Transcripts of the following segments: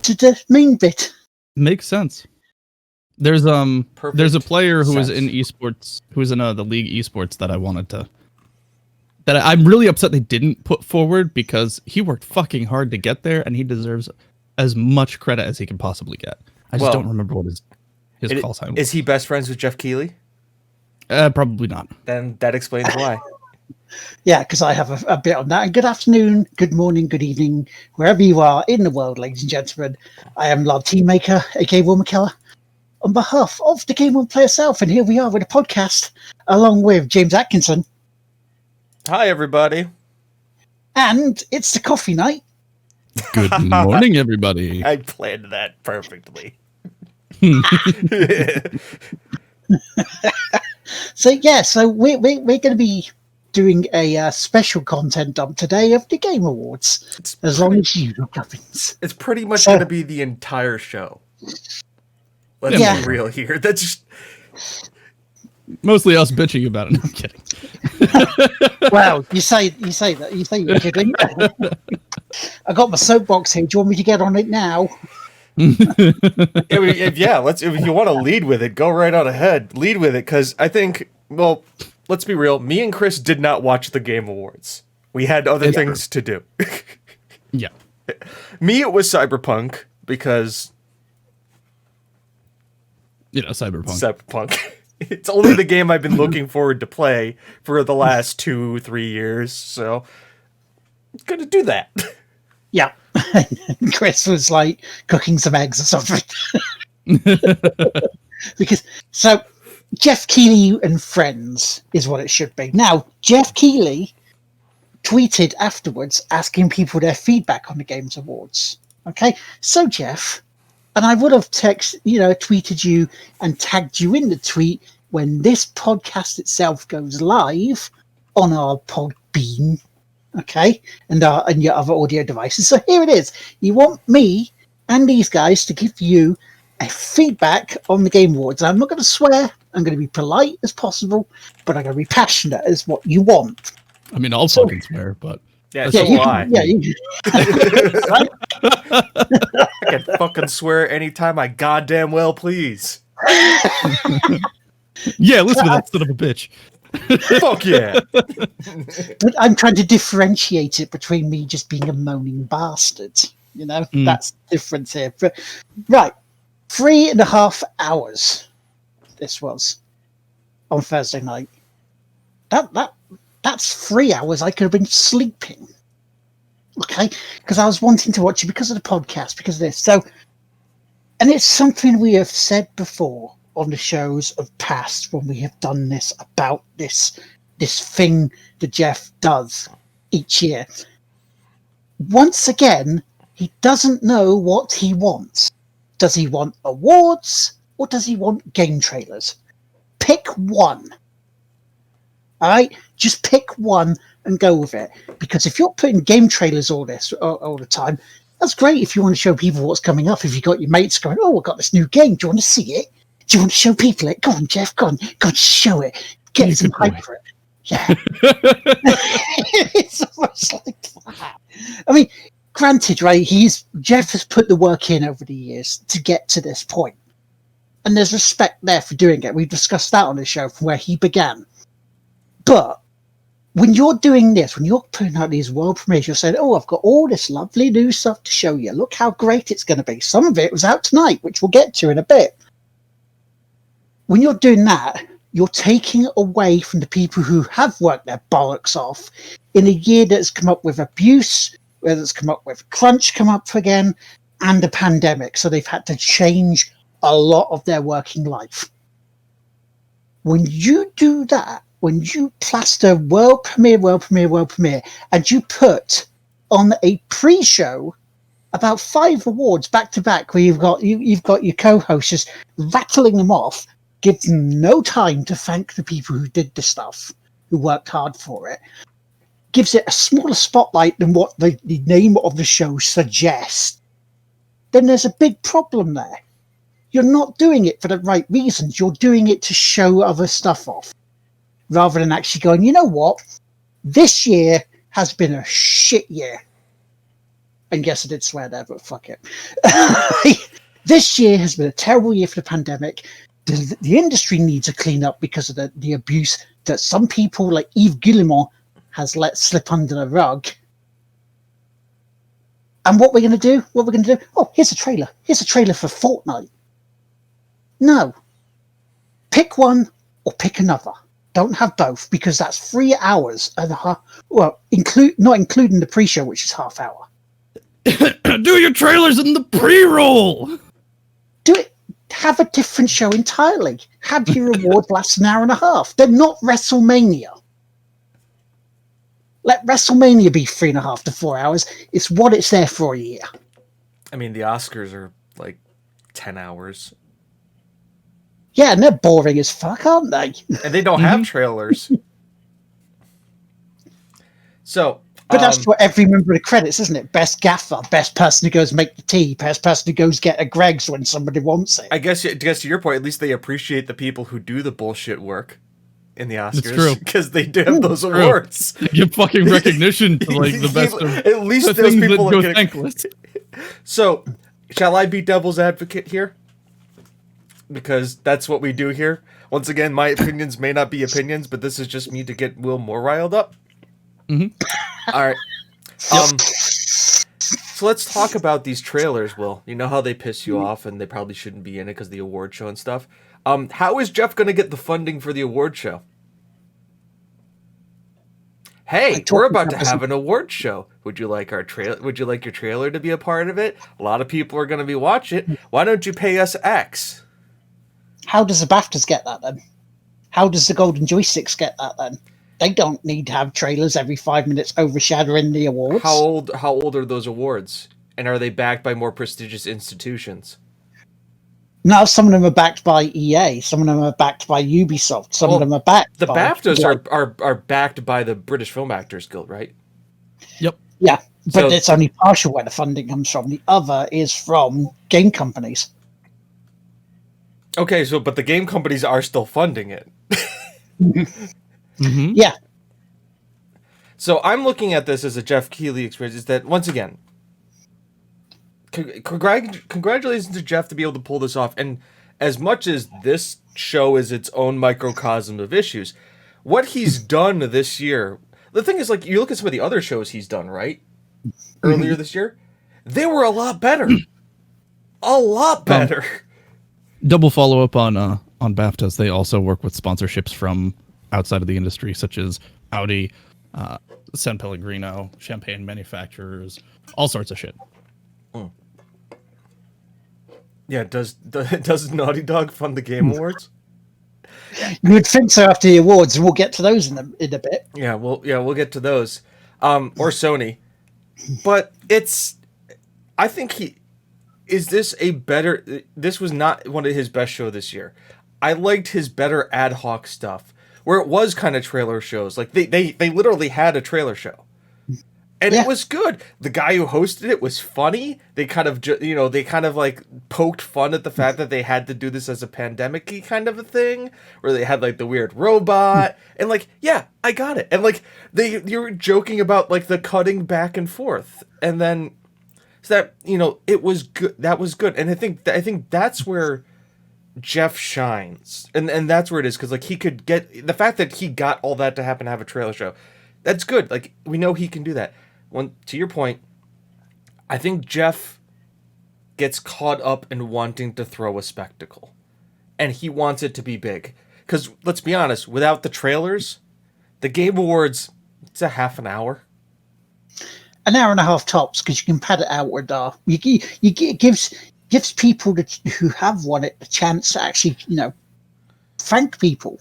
to the main bit. Makes sense. There's a player who was sense. in esports, who was in the league esports that I wanted to. That I'm really upset they didn't put forward because he worked fucking hard to get there, and he deserves as much credit as he can possibly get. I just don't remember what his call sign was. Is he best friends with Geoff Keighley? Probably not. Then that explains why. Yeah, because I have a bit on that. And good afternoon, good morning, good evening, wherever you are in the world, ladies and gentlemen. I am Lord Teammaker, aka Will McKellar, on behalf of the Game One Player Self, and here we are with a podcast along with James Atkinson. Hi, everybody. And it's the coffee night. Good morning, everybody. I planned that perfectly. So we're going to be doing a special content dump today of the Game Awards, long as you know Gubbins. It's pretty much going to be the entire show. Let's be real here. That's just... Mostly us bitching about it. No, I'm kidding. Well, you say that. You say you're kidding. I got my soapbox here. Do you want me to get on it now? If you want to lead with it, go right on ahead. Lead with it, because I think, well, let's be real. Me and Chris did not watch the Game Awards. We had other things to do. Yeah. Me, it was Cyberpunk, because... Cyberpunk. It's only the game I've been looking forward to play for the last 2-3 years, so I'm gonna do that. Yeah. Chris was like cooking some eggs or something. So Geoff Keighley and friends is what it should be. Now, Geoff Keighley tweeted afterwards asking people their feedback on the Games Awards. Okay, so Geoff, and I would have tweeted you and tagged you in the tweet when this podcast itself goes live on our Podbean, okay, and your other audio devices. So here it is. You want me and these guys to give you a feedback on the Game Awards. I'm not going to swear. I'm going to be polite as possible, but I'm going to be passionate as what you want. I mean, I'll fucking swear, but... Yeah, so will I. I can fucking swear anytime I goddamn well please. Yeah, listen to that son of a bitch. Fuck yeah. But I'm trying to differentiate it between me just being a moaning bastard. That's the difference here. But, right, 3.5 hours this was on Thursday night. That's 3 hours I could have been sleeping. Okay? Because I was wanting to watch it because of the podcast, because of this. So, and it's something we have said before on the shows of past when we have done this about this thing that Geoff does each year. Once again, he doesn't know what he wants. Does he want awards or does he want game trailers? Pick one. All right, just pick one and go with it. Because if you're putting game trailers all the time, that's great if you want to show people what's coming up. If you got your mates going, "Oh, we've got this new game. Do you want to see it? Do you want to show people it? Go on, Geoff. Go on, show it. Get some hype for it." Yeah, it's almost like that. I mean, granted, right? Geoff has put the work in over the years to get to this point, and there's respect there for doing it. We've discussed that on the show from where he began. But when you're doing this, when you're putting out these world premieres, you're saying, "Oh, I've got all this lovely new stuff to show you. Look how great it's going to be." Some of it was out tonight, which we'll get to in a bit. When you're doing that, you're taking away from the people who have worked their bollocks off in a year that's come up with abuse, whether it's come up with crunch come up again, and a pandemic. So they've had to change a lot of their working life. When you do that, when you plaster world premiere, and you put on a pre-show about 5 awards back to back, where you've got your co-hosts just rattling them off, give them no time to thank the people who did the stuff, who worked hard for it, gives it a smaller spotlight than what the name of the show suggests, then there's a big problem there. You're not doing it for the right reasons. You're doing it to show other stuff off, rather than actually going, you know what? This year has been a shit year. And yes, I did swear there, but fuck it. This year has been a terrible year for the pandemic. The industry needs a clean up because of the abuse that some people like Yves Guillemot has let slip under the rug. And what we're going to do? Oh, here's a trailer. Here's a trailer for Fortnite. No. Pick one or pick another. Don't have both, because that's 3 hours and a half. Well, not including the pre-show, which is half hour. Do your trailers in the pre-roll. Do it. Have a different show entirely. Have your award last an hour and a half. They're not WrestleMania. Let WrestleMania be 3.5 to 4 hours. It's what it's there for a year. I mean, the Oscars are like 10 hours. Yeah, and they're boring as fuck, aren't they? And they don't have trailers. So, but that's what every member of the credits, isn't it? Best gaffer, best person who goes make the tea, best person who goes get a Greg's when somebody wants it. I guess to your point, at least they appreciate the people who do the bullshit work in the Oscars. It's true. Because they do have those awards. They give fucking recognition to like the best of at least the those things people that are go getting... thankless. So, shall I be devil's advocate here? Because that's what we do here. Once again, my opinions may not be opinions, but this is just me to get Will more riled up. Mm-hmm. All right. So let's talk about these trailers, Will. You know how they piss you off and they probably shouldn't be in it because of the award show and stuff. How is Geoff going to get the funding for the award show? Hey, we're about to have an award show. Would you like our trailer? Would you like your trailer to be a part of it? A lot of people are going to be watching it. Why don't you pay us X? How does the BAFTAs get that then? How does the Golden Joysticks get that then? They don't need to have trailers every 5 minutes overshadowing the awards. How old are those awards? And are they backed by more prestigious institutions? No, some of them are backed by EA. Some of them are backed by Ubisoft. Some of them are backed by... The BAFTAs like, are backed by the British Film Actors Guild, right? Yep. Yeah, but it's only partial where the funding comes from. The other is from game companies. Okay, but the game companies are still funding it. Mm-hmm. Yeah. So I'm looking at this as a Geoff Keighley experience. Is that, once again, congratulations to Geoff to be able to pull this off. And as much as this show is its own microcosm of issues, what he's done this year, the thing is, like, you look at some of the other shows he's done, right? Earlier this year, they were a lot better. A lot better. Double follow up on BAFTAs. They also work with sponsorships from outside of the industry, such as Audi, San Pellegrino, champagne manufacturers, all sorts of shit. Yeah, does Naughty Dog fund the Game Awards? You would think so after the awards, and we'll get to those in a bit. Yeah, we'll get to those. Or Sony. But I think this was not one of his best shows this year. I liked his better ad hoc stuff, where it was kind of trailer shows. Like they literally had a trailer show. And It was good. The guy who hosted it was funny. They kind of like poked fun at the fact that they had to do this as a pandemic-y kind of a thing, where they had like the weird robot and like, yeah, I got it. And like you were joking about like the cutting back and forth, and then so that it was good. That was good, and I think that's where Geoff shines, and that's where it is, because like he could get the fact that he got all that to happen to have a trailer show. That's good. Like we know he can do that. To your point, I think Geoff gets caught up in wanting to throw a spectacle, and he wants it to be big. Because let's be honest, without the trailers, the Game Awards, it's a half an hour. An hour and a half tops, because you can pad it out with it gives people who have won it a chance to actually, thank people,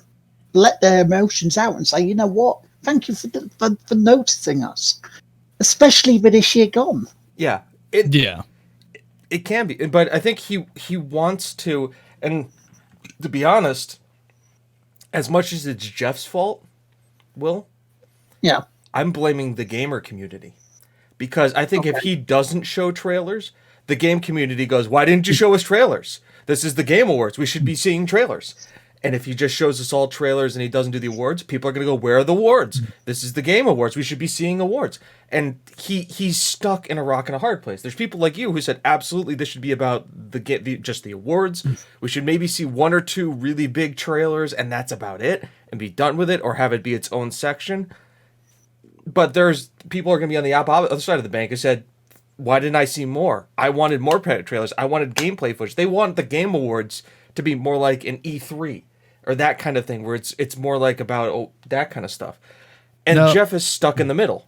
let their emotions out, and say, you know what, thank you for noticing us, especially with this year gone. Yeah, it can be, but I think he wants to, and to be honest, as much as it's Geoff's fault, Will, yeah, I'm blaming the gamer community, because I think if he doesn't show trailers, the game community goes, why didn't you show us trailers? This is the Game Awards. We should be seeing trailers. And if he just shows us all trailers and he doesn't do the awards, people are going to go, where are the awards? This is the Game Awards. We should be seeing awards. And he's stuck in a rock and a hard place. There's people like you who said, absolutely, this should be about just the awards. We should maybe see 1 or 2 really big trailers, and that's about it, and be done with it, or have it be its own section. But there's people are going to be on the other side of the bank who said, why didn't I see more? I wanted more trailers. I wanted gameplay footage. They want the Game Awards to be more like an E3 or that kind of thing, where it's more like about that kind of stuff. And now, Geoff is stuck in the middle.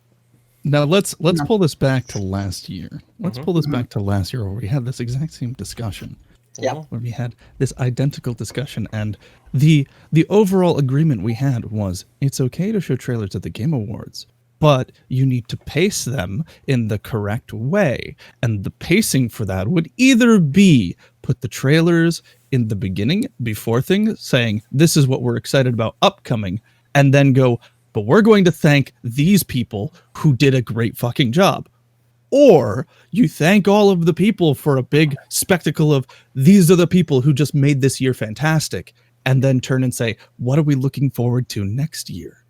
Now let's pull this back to last year. Let's pull this back to last year, where we had this exact same discussion. Yeah. Where we had this identical discussion, and the overall agreement we had was it's okay to show trailers at the Game Awards, but you need to pace them in the correct way. And the pacing for that would either be put the trailers in the beginning before things, saying this is what we're excited about upcoming, and then go, but we're going to thank these people who did a great fucking job. Or you thank all of the people for a big spectacle of these are the people who just made this year fantastic, and then turn and say, what are we looking forward to next year?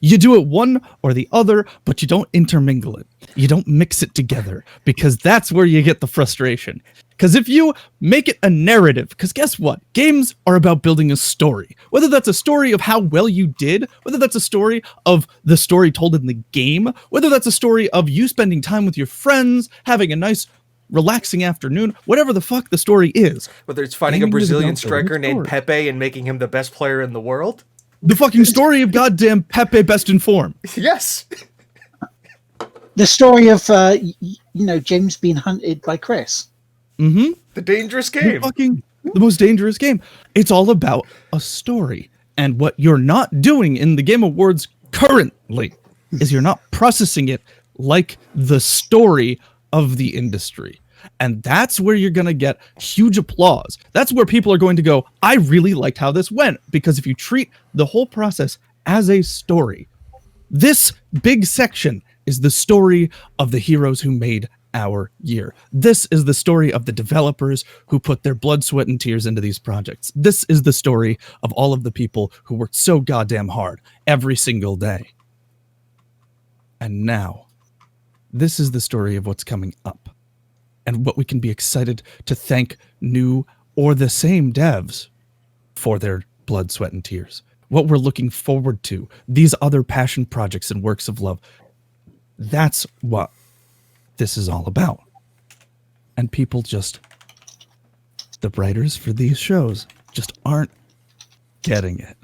You do it one or the other, but you don't intermingle it. You don't mix it together, because that's where you get the frustration. Because if you make it a narrative, because guess what? Games are about building a story. Whether that's a story of how well you did, whether that's a story of the story told in the game, whether that's a story of you spending time with your friends, having a nice, relaxing afternoon, whatever the fuck the story is. Whether it's finding a Brazilian striker named Pepe and making him the best player in the world. The fucking story of goddamn Pepe best in form. Yes. The story of, James being hunted by Chris. Mm-hmm. The dangerous game. The most dangerous game. It's all about a story. And what you're not doing in the Game Awards currently is you're not processing it like the story of the industry. And that's where you're going to get huge applause. That's where people are going to go, I really liked how this went. Because if you treat the whole process as a story, this big section is the story of the heroes who made our year. This is the story of the developers who put their blood, sweat, and tears into these projects. This is the story of all of the people who worked so goddamn hard every single day. And now, this is the story of what's coming up, and what we can be excited to thank new or the same devs for their blood, sweat, and tears. What we're looking forward to, these other passion projects and works of love. That's what this is all about. And people the writers for these shows just aren't getting it.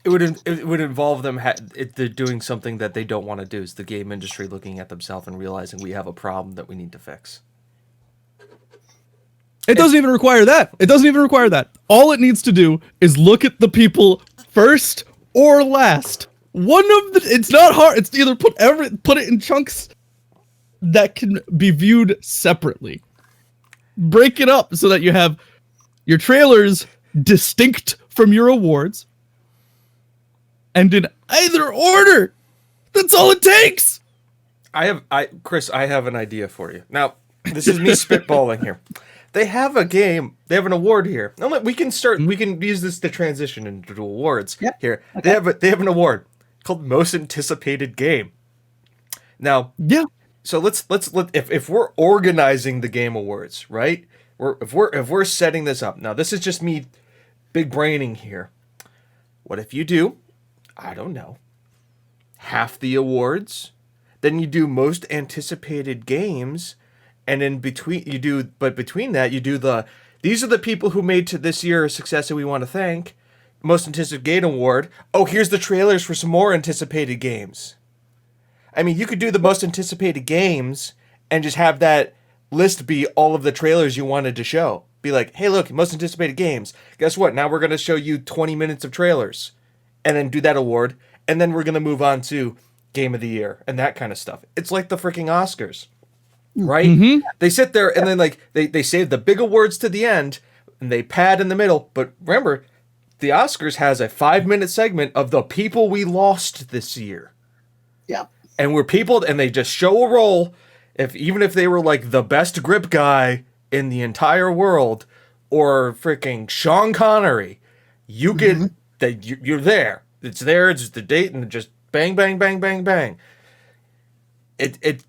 It would involve them they're doing something that they don't want to do. Is the game industry looking at themselves and realizing we have a problem that we need to fix. It doesn't even require that. It doesn't even require that. All it needs to do is look at the people first or last. It's not hard. It's either put it in chunks that can be viewed separately. Break it up so that you have your trailers distinct from your awards, and in either order. That's all it takes. Chris, I have an idea for you. Now, this is me spitballing here. They have a game. They have an award here. Now, we can use this to transition into awards here. Okay. They have an award called Most Anticipated Game. Now, yeah. So let's if we're organizing the Game Awards, right? If we're setting this up. Now, this is just me big braining here. What if you do, I don't know, half the awards, then you do most anticipated games, and in between between that you do these are the people who made to this year a success that we want to thank. Most anticipated game award. Oh, here's the trailers for some more anticipated games. I mean, you could do the most anticipated games and just have that list be all of the trailers you wanted to show. Be like, hey, look, most anticipated games. Guess what? Now we're going to show you 20 minutes of trailers. And then do that award. And then we're going to move on to Game of the Year and that kind of stuff. It's like the freaking Oscars. Right? Mm-hmm. They sit there and then they save the big awards to the end and they pad in the middle. But remember, the Oscars has a 5-minute segment of the people we lost this year. Yeah. And and they just show a roll. Even if they were like the best grip guy in the entire world, or freaking Sean Connery, you get that you're there. It's there. It's just the date and just bang, bang, bang, bang, bang. It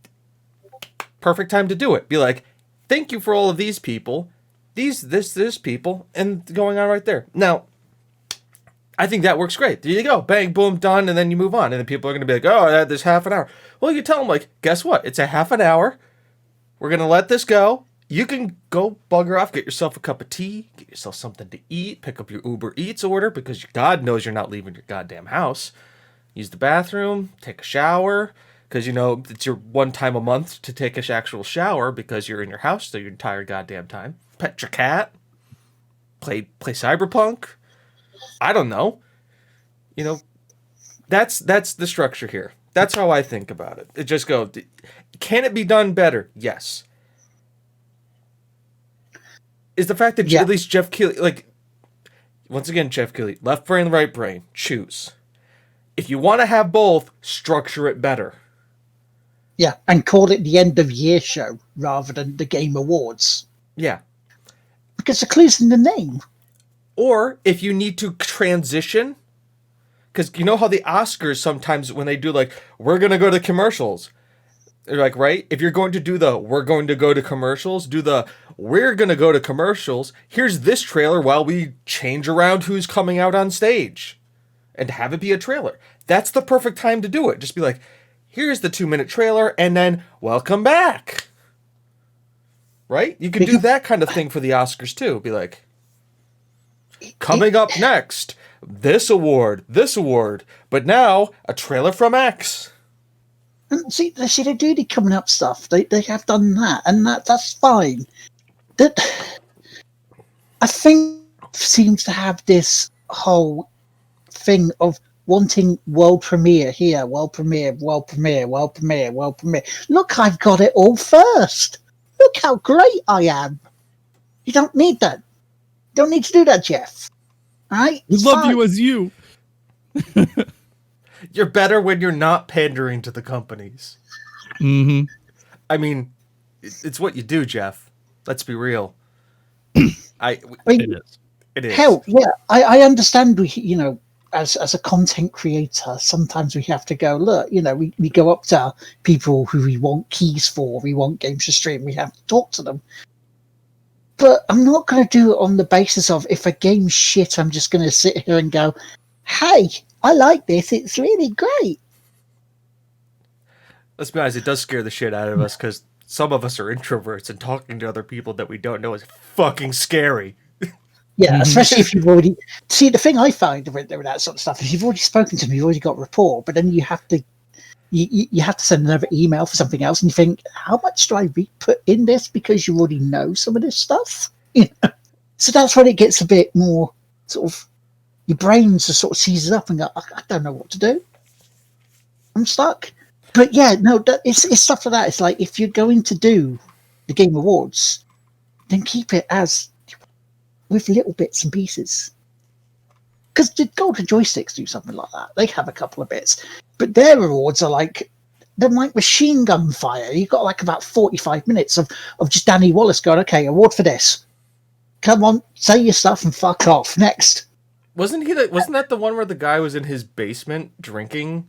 perfect time to do it. Be like, thank you for all of these people, this people, and going on right there. Now, I think that works great. There you go. Bang, boom, done, and then you move on. And then people are going to be like, oh, there's half an hour. Well, you tell them, like, guess what? It's a half an hour. We're going to let this go. You can go bugger off, get yourself a cup of tea, get yourself something to eat, pick up your Uber Eats order because God knows you're not leaving your goddamn house. Use the bathroom, take a shower, because, you know, it's your one time a month to take an actual shower because you're in your house the entire goddamn time. Pet your cat. Play Cyberpunk. I don't know. You know, that's the structure here. That's how I think about it. It just go, can it be done better? Yes. Is the fact that at least Geoff Keighley, like, once again, Geoff Keighley, left brain, right brain, choose. If you want to have both, structure it better. Yeah, and call it the end of year show rather than the Game Awards. Yeah. Because the clue's in the name. Or if you need to transition, because you know how the Oscars sometimes when they do like, we're going to go to commercials. They're like, right? If you're going to do the, we're going to go to commercials, do the, we're going to go to commercials. Here's this trailer while we change around who's coming out on stage and have it be a trailer. That's the perfect time to do it. Just be like, here's the 2-minute trailer and then welcome back. Right? You could do that kind of thing for the Oscars too. Be like, coming up next, this award, but now a trailer from X. And see, they do the coming up stuff. They have done that, and that's fine. That I think seems to have this whole thing of wanting world premiere here, world premiere. Look, I've got it all first. Look how great I am. You don't need that. You don't need to do that, Geoff. All right? We love you as you. You're better when you're not pandering to the companies. Mm-hmm. I mean, it's what you do, Geoff. Let's be real. I mean, it is. Hell, yeah. I understand. You know, as a content creator, sometimes we have to go, look. You know, we go up to people who we want keys for. We want games to stream. We have to talk to them. But I'm not going to do it on the basis of if a game's shit, I'm just going to sit here and go, hey, I like this. It's really great. Let's be honest, it does scare the shit out of us because some of us are introverts and talking to other people that we don't know is fucking scary. Yeah, especially if you've already... See, the thing I find with that sort of stuff is you've already spoken to them, you've already got rapport, but then you have to you have to send another email for something else, and you think, how much do I put in this because you already know some of this stuff? You know? So that's when it gets a bit more sort of... Your brain just sort of seizes up and go, I don't know what to do. I'm stuck. But yeah, no, it's stuff like that. It's like, if you're going to do the Game Awards, then keep it as with little bits and pieces. Because the Golden Joysticks do something like that. They have a couple of bits. But their awards are like, they're like machine gun fire. You've got like about 45 minutes of just Danny Wallace going, okay, award for this. Come on, say your stuff and fuck off. Next. Wasn't that the one where the guy was in his basement drinking?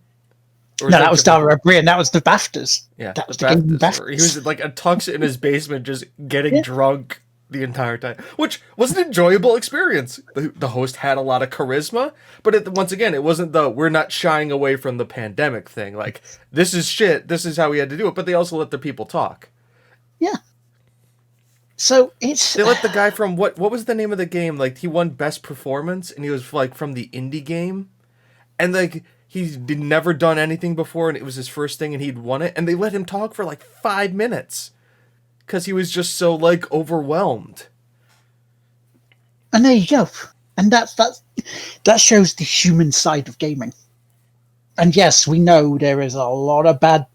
No, that was Dara O'Brien. That was the BAFTAs. Yeah, that was the game BAFTAs. He was like a tux in his basement, just getting drunk the entire time, which was an enjoyable experience. The host had a lot of charisma, but once again, it wasn't we're not shying away from the pandemic thing. Like, this is shit. This is how we had to do it. But they also let the people talk. Yeah. So they let the guy from what was the name of the game? Like, he won best performance, and he was like from the indie game, and like he'd never done anything before, and it was his first thing, and he'd won it, and they let him talk for like 5 minutes because he was just so like overwhelmed. And there you go. And that shows the human side of gaming. And yes, we know there is a lot of bad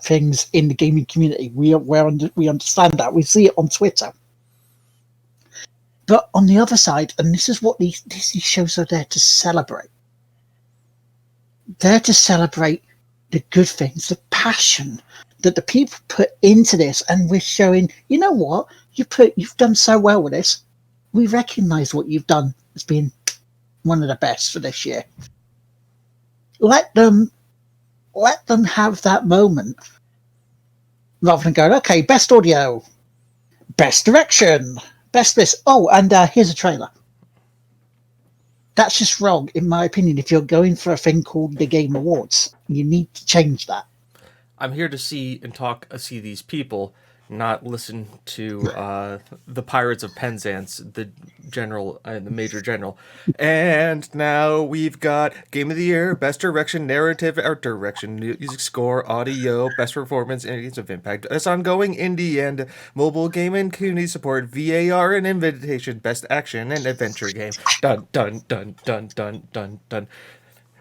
things in the gaming community. We understand that. We see it on Twitter. But on the other side, and this is what these shows are there to celebrate. They're to celebrate the good things, the passion that the people put into this, and we're showing, you know what? You've done so well with this. we recognise what you've done as being one of the best for this year. Let them have that moment rather than going, okay, best audio, best direction, best this. Oh, and here's a trailer. That's just wrong, in my opinion. If you're going for a thing called the Game Awards, you need to change that. I'm here to see these people, not listen to the Pirates of Penzance, the general, the major general. And now we've got Game of the Year, Best Direction, Narrative, Art Direction, Music Score, Audio, Best Performance, Areas of Impact, Best Ongoing Indie and Mobile Game and Community Support, VAR and Invitation, Best Action and Adventure Game. Dun, dun, dun, dun, dun, dun, dun.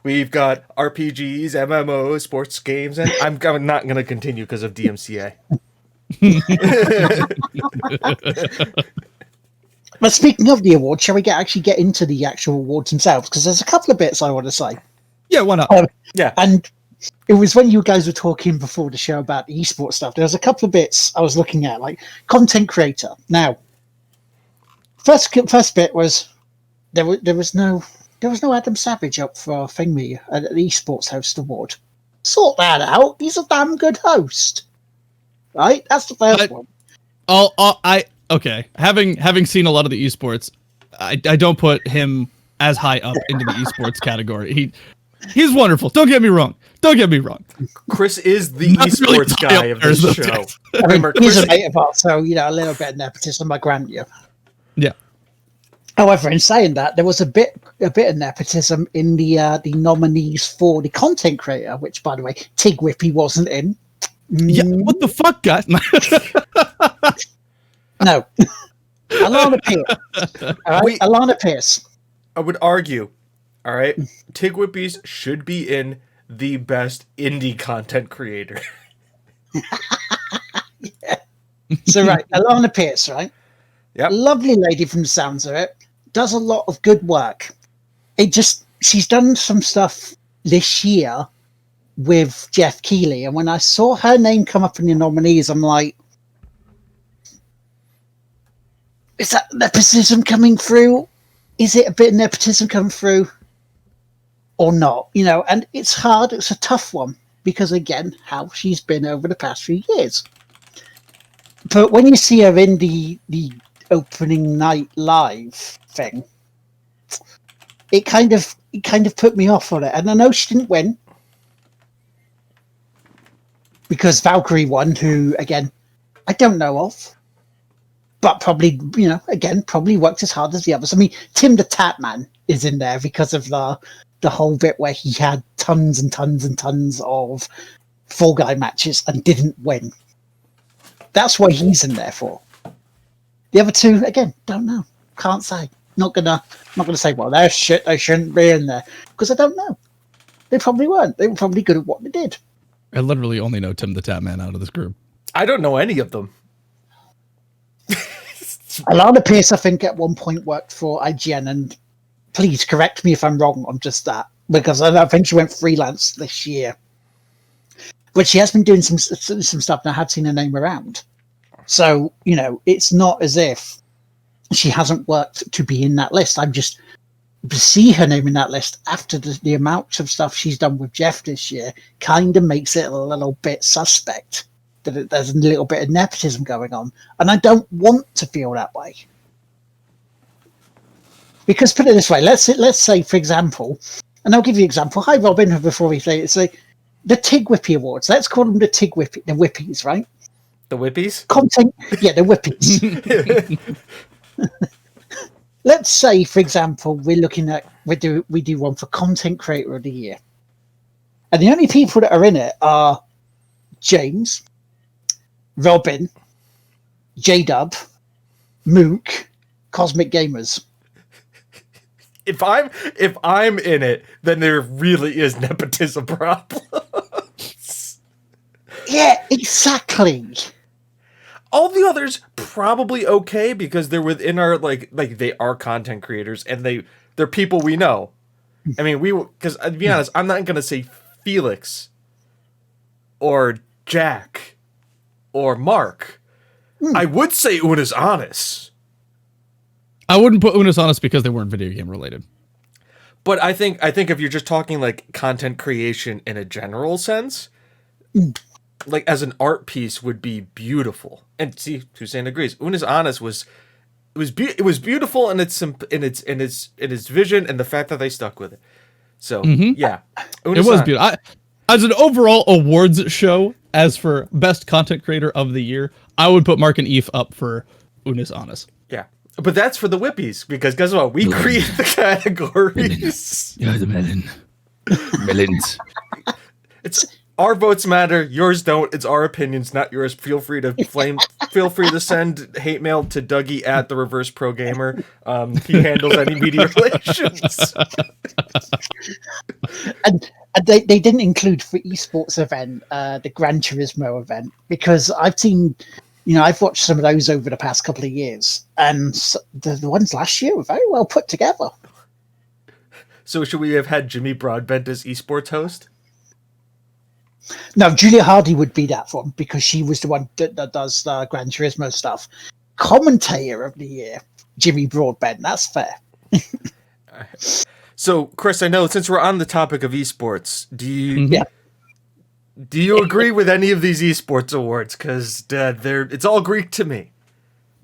We've got RPGs, MMOs, sports games, and I'm not going to continue because of DMCA. But speaking of the awards, shall we actually get into the actual awards themselves? Because there's a couple of bits I want to say. Yeah, why not? Yeah. And it was when you guys were talking before the show about the esports stuff, there was a couple of bits I was looking at, like content creator. Now, first bit was there was no Adam Savage up for Thingy at the Esports Host Award. Sort that out. He's a damn good host. Right? That's the first one. Okay. Having seen a lot of the esports, I don't put him as high up into the esports category. He's wonderful. Don't get me wrong. Chris is the esports guy of this show. I mean, he's a mate of ours, so a little bit of nepotism, I grant you. Yeah. However, in saying that, there was a bit of nepotism in the nominees for the content creator, which, by the way, TGWPIS wasn't in. Yeah, what the fuck, guys? No. Alana Pierce. All right? Alana Pierce. I would argue, all right, TGWPIS should be in the best indie content creator. Yeah. So, right, Alana Pierce, right? Yep. Lovely lady from the sounds of it. Does a lot of good work. She's done some stuff this year with Geoff Keighley, and when I saw her name come up in the nominees, I'm like, is that nepotism coming through? Is it a bit of nepotism coming through or not? And it's hard. It's a tough one because, again, how she's been over the past few years. But when you see her in the opening night live thing, it kind of put me off on it. And I know she didn't win because Valkyrie won, who, again, I don't know of, but probably, probably worked as hard as the others. I mean, Tim the Tatman is in there because of the whole bit where he had tons and tons and tons of Fall Guy matches and didn't win. That's what he's in there for. The other two, again, don't know. Can't say. Not gonna say, well, they're shit, they shouldn't be in there. Because I don't know. They probably weren't. They were probably good at what they did. I literally only know Tim the Tatman out of this group. I don't know any of them. Alana Pierce, I think, at one point worked for IGN, and please correct me if I'm wrong on just that, because I think she went freelance this year. But she has been doing some stuff, and I have seen her name around. So, it's not as if she hasn't worked to be in that list. I'm just to see her name in that list after the amount of stuff she's done with Geoff this year kind of makes it a little bit suspect that there's a little bit of nepotism going on. And I don't want to feel that way. Because put it this way, let's say, for example, and I'll give you an example. Hi, Robin, before we say it, the TGWPIS Awards. Let's call them the TGWPIS, the Whippies, right? The Whippies? Content, yeah, the Whippies. Let's say, for example, we do one for Content Creator of the Year, and the only people that are in it are James, Robin, J-Dub, Mook, Cosmic Gamers. If I'm in it, then there really is nepotism problems. Yeah, exactly. All the others probably okay because they're within our like they are content creators and they're people we know. I mean, because to be honest, I'm not gonna say Felix or Jack or Mark. I would say Una's honest. I wouldn't put Unis Honest because they weren't video game related. But I think if you're just talking like content creation in a general sense, like as an art piece would be beautiful. And see, Hussein agrees. Unis Honest was beautiful in its vision and the fact that they stuck with it. So yeah, It was beautiful. As an overall awards show, as for best content creator of the year, I would put Mark and Eve up for Unis Honest. Yeah. But that's for the Whippies, because guess what? We create the categories. Yeah, the melon. Melons. It's our votes matter, yours don't. It's our opinions, not yours. Feel free to send hate mail to Dougie at the Reverse Pro Gamer. He handles any media relations. And they didn't include for esports event the Gran Turismo event, because I've seen, I've watched some of those over the past couple of years, and the ones last year were very well put together. So should we have had Jimmy Broadbent as esports host? No, Julia Hardy would be that one, because she was the one that does the Gran Turismo stuff. Commentator of the year, Jimmy Broadbent. That's fair. So, Chris, I know since we're on the topic of esports, do you agree with any of these esports awards? Because it's all Greek to me.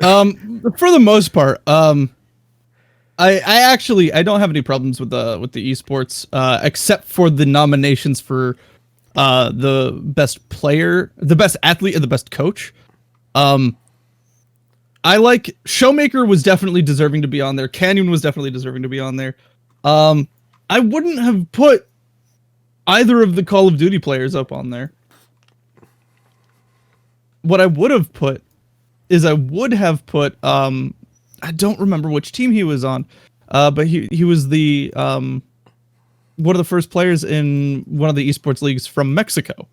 For the most part, I don't have any problems with the esports, except for the nominations for the best player, the best athlete, and the best coach. I like Showmaker was definitely deserving to be on there. Canyon was definitely deserving to be on there. I wouldn't have put either of the Call of Duty players up on there. What I would have put is I don't remember which team he was on, but he was the one of the first players in one of the esports leagues from Mexico.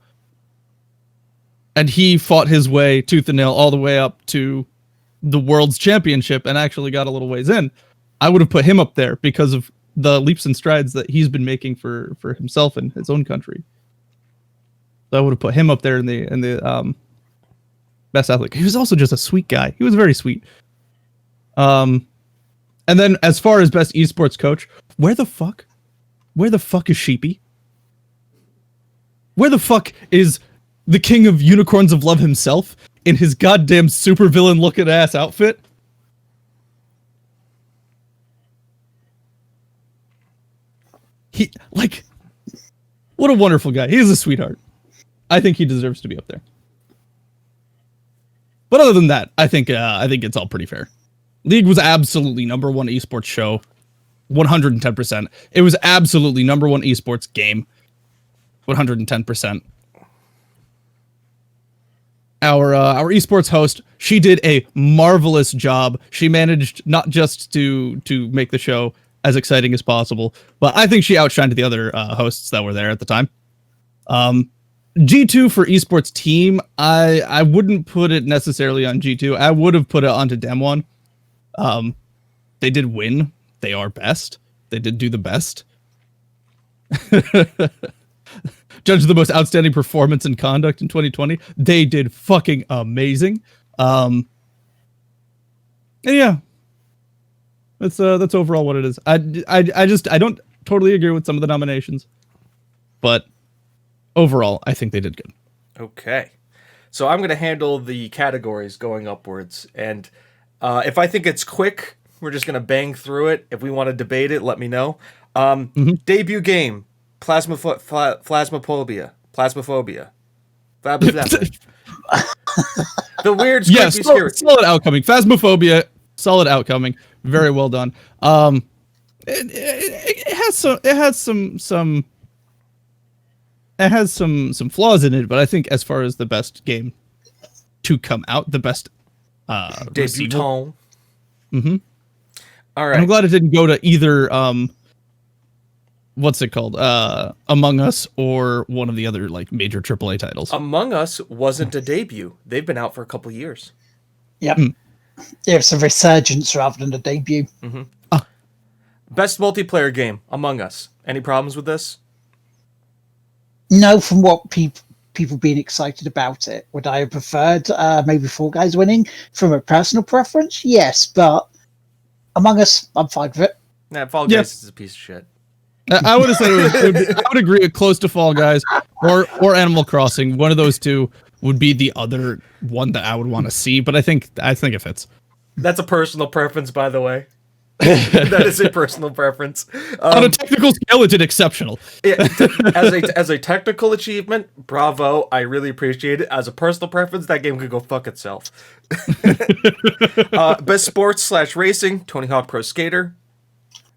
And he fought his way tooth and nail all the way up to the world's championship and actually got a little ways in. I would have put him up there because of the leaps and strides that he's been making for himself and his own country. So I would have put him up there in the best athlete. He was also just a sweet guy. He was very sweet. And then as far as best esports coach, where the fuck is Sheepy? Where the fuck is the king of unicorns of love himself in his goddamn supervillain looking ass outfit? What a wonderful guy. He is a sweetheart. I think he deserves to be up there. But other than that, I think it's all pretty fair. League was absolutely number one esports show, 110%. It was absolutely number one esports game, 110%. Our esports host, she did a marvelous job. She managed not just to make the show as exciting as possible, but I think she outshined the other hosts that were there at the time. G2 for esports team, I wouldn't put it necessarily on G2. I would have put it onto Dem1. They did win. They are best. They did do the best. Judge the most outstanding performance and conduct in 2020. They did fucking amazing. And yeah, that's overall what it is. I don't totally agree with some of the nominations, but overall, I think they did good. Okay, so I'm going to handle the categories going upwards, and if I think it's quick, we're just going to bang through it. If we want to debate it, let me know. Debut game, Phasmophobia. The weird, creepy, scary. Solid outcoming. Phasmophobia, solid outcoming. Very well done. It has some flaws in it, but I think as far as the best game to come out, the best debutant. All right. And I'm glad it didn't go to either what's it called? Among Us or one of the other like major AAA titles. Among Us wasn't a debut. They've been out for a couple years. Yep. It's a resurgence rather than a debut. Best multiplayer game, Among Us. Any problems with this? No, from what people being excited about it. Would I have preferred maybe Fall Guys winning? From a personal preference, yes, but Among Us, I'm fine with it. Nah, Fall Guys is a piece of shit. I would have said I would agree with close to Fall Guys or Animal Crossing. One of those two would be the other one that I would want to see, but I think it fits. That's a personal preference, by the way. That is a personal preference. On a technical scale, it did exceptional. As a technical achievement, bravo. I really appreciate it. As a personal preference, that game could go fuck itself. Best sports / racing, Tony Hawk Pro Skater.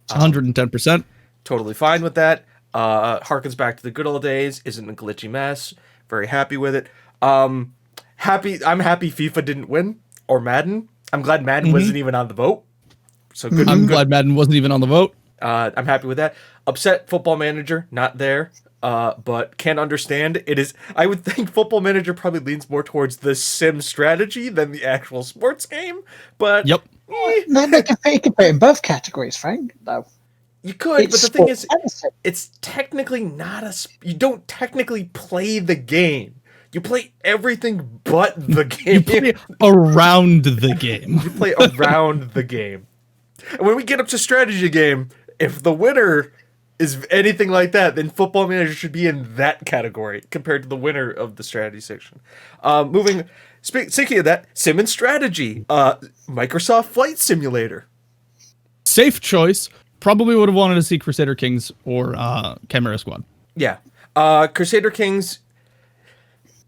110%. Totally fine with that. Harkens back to the good old days. Isn't a glitchy mess. Very happy with it. I'm happy FIFA didn't win, or Madden. I'm glad Madden wasn't even on the vote. So good. I'm glad Madden wasn't even on the vote. I'm happy with that. Upset Football Manager, not there. But can't understand. It is. I would think Football Manager probably leans more towards the sim strategy than the actual sports game. But yep. No, they can put it in both categories, Frank. No. You could, but the thing is, it's technically not you don't technically play the game. You play everything but the game. You play around the game. You play around the game. And when we get up to strategy game, if the winner is anything like that, then Football Manager should be in that category compared to the winner of the strategy section. Speaking of that, Sim and Strategy, Microsoft Flight Simulator. Safe choice. Probably would have wanted to see Crusader Kings or Chimera Squad. Yeah. Crusader Kings...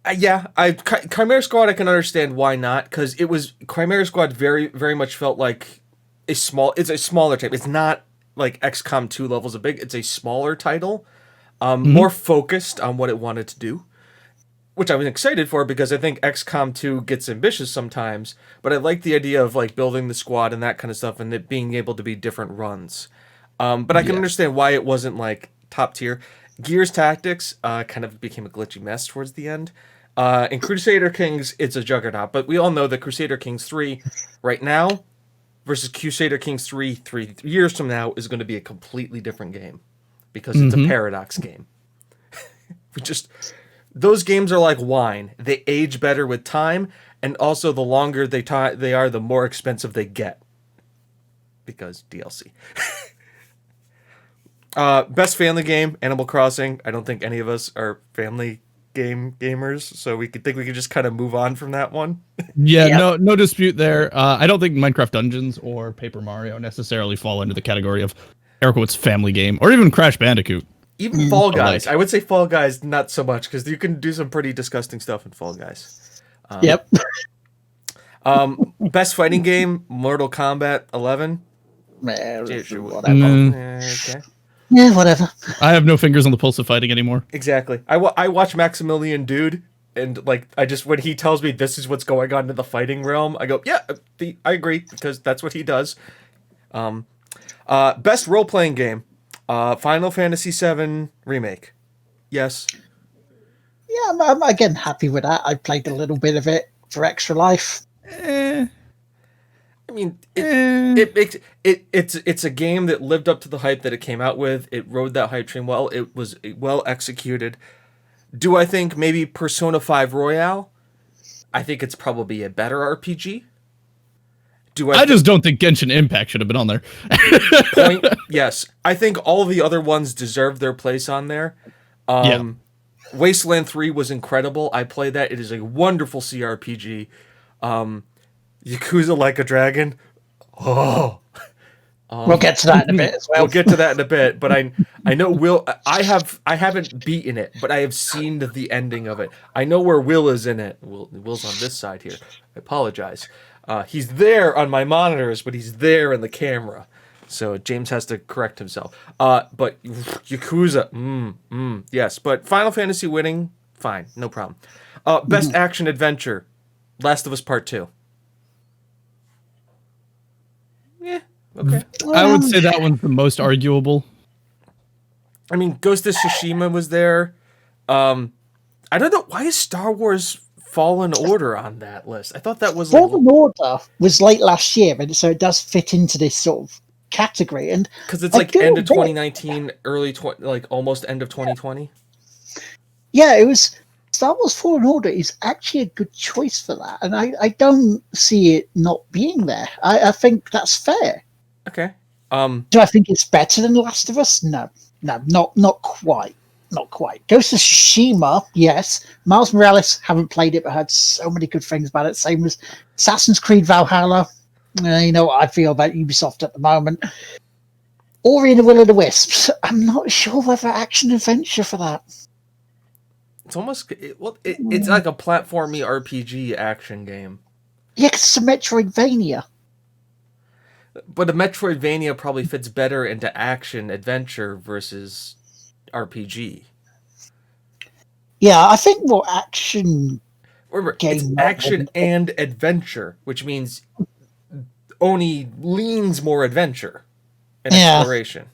Chimera Squad I can understand why not, because Chimera Squad very, very much felt like it's a smaller type. It's not like XCOM 2 levels of big. It's a smaller title, more focused on what it wanted to do, which I was excited for because I think XCOM 2 gets ambitious sometimes, but I like the idea of like building the squad and that kind of stuff and it being able to be different runs. But I can understand why it wasn't like top tier. Gears Tactics kind of became a glitchy mess towards the end. In Crusader Kings, it's a juggernaut, but we all know that Crusader Kings 3 right now versus Crusader Kings 3 3 years from now is going to be a completely different game because it's a paradox game. Those games are like wine. They age better with time, and also the longer they are, the more expensive they get because DLC. Best family game, Animal Crossing. I don't think any of us are family gamers, so we could just kind of move on from that one. Yeah, no dispute there. I don't think Minecraft Dungeons or Paper Mario necessarily fall into the category of air quotes family game, or even Crash Bandicoot. Even Fall Guys. I would say Fall Guys not so much, because you can do some pretty disgusting stuff in Fall Guys. Yep. Best fighting game, Mortal Kombat 11. Whatever. Okay. Yeah, whatever. I have no fingers on the pulse of fighting anymore. Exactly. I watch Maximilian Dude, and like when he tells me this is what's going on in the fighting realm, I go, yeah, I agree, because that's what he does. Best role playing game, Final Fantasy VII Remake. Yes. Yeah, I'm again happy with that. I played a little bit of it for Extra Life. I mean, it's a game that lived up to the hype that it came out with. It rode that hype train well. It was well executed. Do I think maybe Persona 5 Royale? I think it's probably a better RPG. I just don't think Genshin Impact should have been on there. Point, yes. I think all the other ones deserve their place on there. Wasteland 3 was incredible. I played that. It is a wonderful CRPG. Yakuza Like a Dragon. Oh. We'll get to that in a bit as well. We'll get to that in a bit, but I know I haven't beaten it, but I have seen the ending of it. I know where Will is in it. Will's on this side here. I apologize. He's there on my monitors, but he's there in the camera. So James has to correct himself. But Yakuza, yes. But Final Fantasy winning, fine, no problem. Best action adventure, Last of Us Part 2. Yeah, okay. I would say that one's the most arguable. I mean, Ghost of Tsushima was there. I don't know, why is Star Wars Fallen Order on that list? I thought that was Fallen Order was late last year, and so it does fit into this sort of category. And because it's like end of 2019, like almost end of 2020. Yeah, it was. Star Wars Fallen Order is actually a good choice for that, and I don't see it not being there. I think that's fair. Okay. Do I think it's better than The Last of Us? No, not quite. Not quite. Ghost of Tsushima, yes. Miles Morales, haven't played it, but heard so many good things about it. Same as Assassin's Creed Valhalla. You know what I feel about Ubisoft at the moment. Ori and the Will of the Wisps. I'm not sure whether action adventure for that. It's almost it's like a platformy RPG action game. Yeah, 'cause it's a Metroidvania. But a Metroidvania probably fits better into action adventure versus RPG. Yeah, I think more action. Remember, Game it's action and adventure, which means Oni leans more adventure and exploration.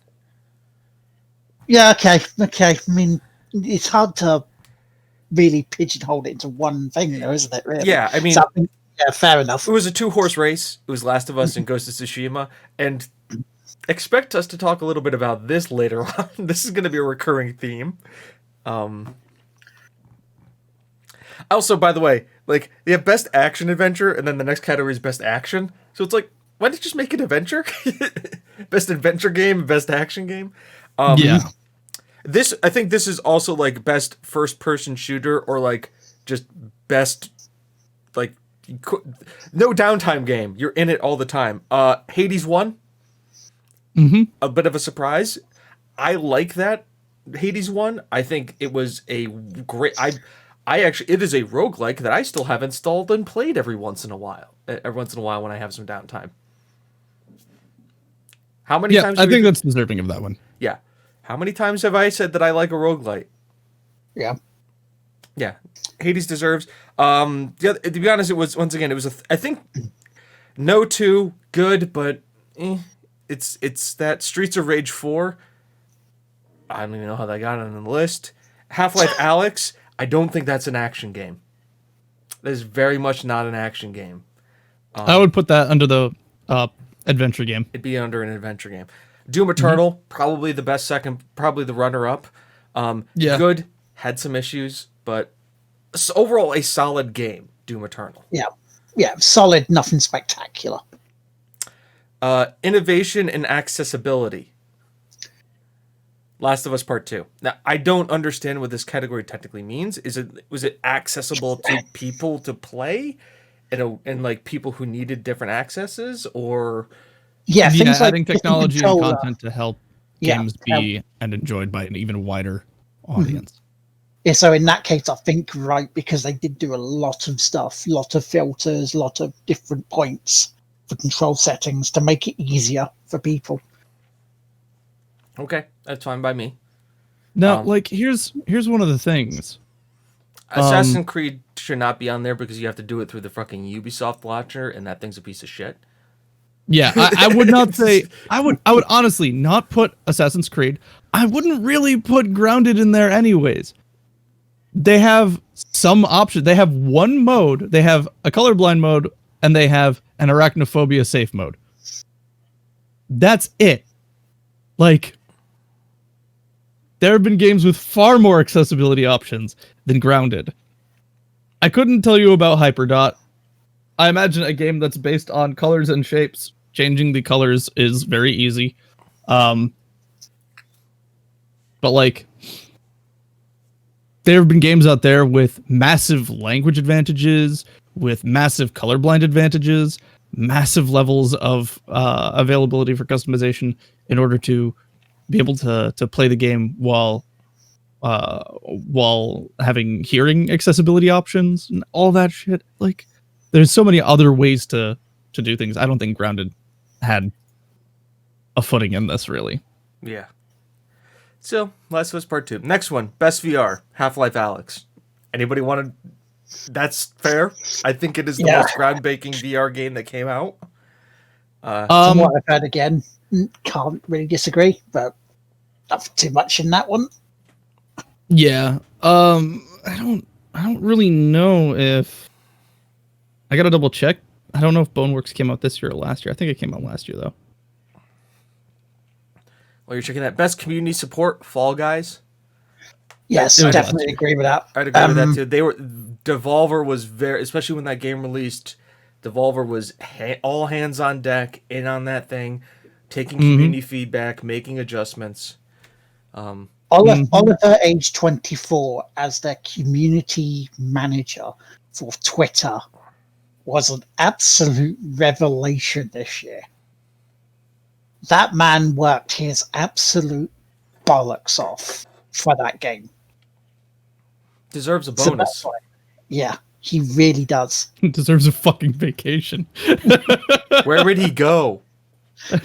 Yeah, okay. I mean, it's hard to really pigeonhole it into one thing, though, isn't it? Really? Yeah, I mean, yeah, fair enough. It was a 2-horse race. It was Last of Us and Ghost of Tsushima, and expect us to talk a little bit about this later on. This is going to be a recurring theme. Also, by the way, like, they have best action adventure, and then the next category is best action. So it's like, why did you just make it adventure? Best adventure game, best action game. Yeah. I think this is also like best first-person shooter, or like just best, like, no downtime game. You're in it all the time. Hades won. Mm-hmm. A bit of a surprise. I like that Hades won. I think it was a great. I actually, it is a roguelike that I still have installed and played every once in a while. Every once in a while when I have some downtime. How many times? I think that's deserving of that one. Yeah. How many times have I said that I like a roguelike? Yeah. Yeah. Hades deserves. Yeah, to be honest, it was, once again, it was I think No 2 good, but it's that Streets of Rage 4. I don't even know how they got on the list. Half-Life Alyx. I don't think that's an action game. That is very much not an action game. I would put that under the adventure game. It'd be under an adventure game. Doom Eternal, probably the best second, probably the runner-up. Yeah. Good, had some issues, but overall a solid game, Doom Eternal. Yeah, solid, nothing spectacular. Innovation and accessibility. Last of Us Part 2. Now, I don't understand what this category technically means. Was it accessible to people to play, and like people who needed different accesses, or things adding like technology and content to help games be and enjoyed by an even wider audience. Yeah, so in that case, I think right, because they did do a lot of stuff, lot of filters, lot of different points for control settings to make it easier for people. Okay, that's fine by me. Now, like, here's one of the things. Assassin's Creed should not be on there because you have to do it through the fucking Ubisoft launcher, and that thing's a piece of shit. Yeah, I would not say I would honestly not put Assassin's Creed. I wouldn't really put Grounded in there anyways. They have some option. They have one mode. They have a colorblind mode, and they have an arachnophobia safe mode. That's it. Like, there have been games with far more accessibility options than Grounded. I couldn't tell you about Hyperdot. I imagine a game that's based on colors and shapes. Changing the colors is very easy. But like, there have been games out there with massive language advantages, with massive colorblind advantages, massive levels of availability for customization in order to be able to play the game while having hearing accessibility options and all that shit. Like, there's so many other ways to do things. I don't think Grounded had a footing in this, really. Yeah. So, Last of Us Part 2. Next one, Best VR, Half-Life Alyx. Anybody want to... That's fair. I think it is the most groundbreaking VR game that came out. From what I've heard again, can't really disagree, but not too much in that one. Yeah. I don't really know if... I gotta double check. I don't know if Boneworks came out this year or last year. I think it came out last year, though. Well, you're checking that. Best community support, Fall Guys. Yes, definitely agree with that. I'd agree with that too. Devolver was very, especially when that game released, Devolver was all hands on deck in on that thing. taking community feedback, making adjustments. Oliver, age 24, as their community manager for Twitter, was an absolute revelation this year. That man worked his absolute bollocks off for that game. Deserves a bonus. Yeah, he really does. Deserves a fucking vacation. Where would he go?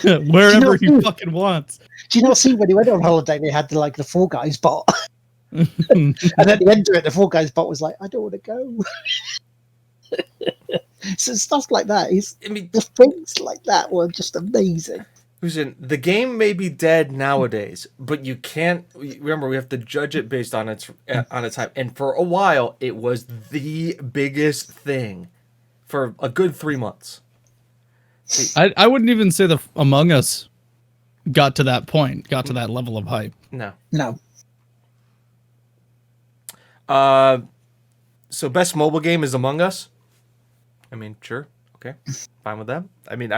Wherever he fucking wants. Do you not see when he went on holiday, they had the Fall Guys bot? And at the end of it, the Fall Guys bot was like, I don't want to go. So stuff like that. The things like that were just amazing. The game may be dead nowadays, but you can't remember. We have to judge it based on its time. And for a while, it was the biggest thing for a good 3 months. I wouldn't even say the Among Us got to that point, got to that level of hype. No. So best mobile game is Among Us. I mean, sure, okay, fine with that. I mean,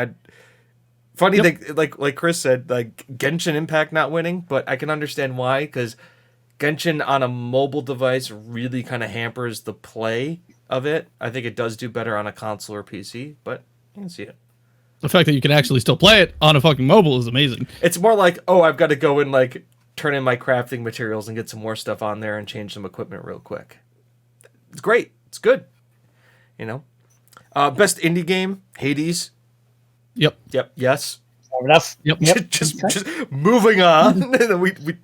funny that like Chris said, like Genshin Impact not winning, but I can understand why, because Genshin on a mobile device really kind of hampers the play of it. I think it does do better on a console or PC, but you can see it. The fact that you can actually still play it on a fucking mobile is amazing. It's more like, oh, I've got to go and like turn in my crafting materials and get some more stuff on there and change some equipment real quick. It's great. It's good. You know. Best indie game, Hades. Yep. Yes. Fair enough. Yep. Just moving on.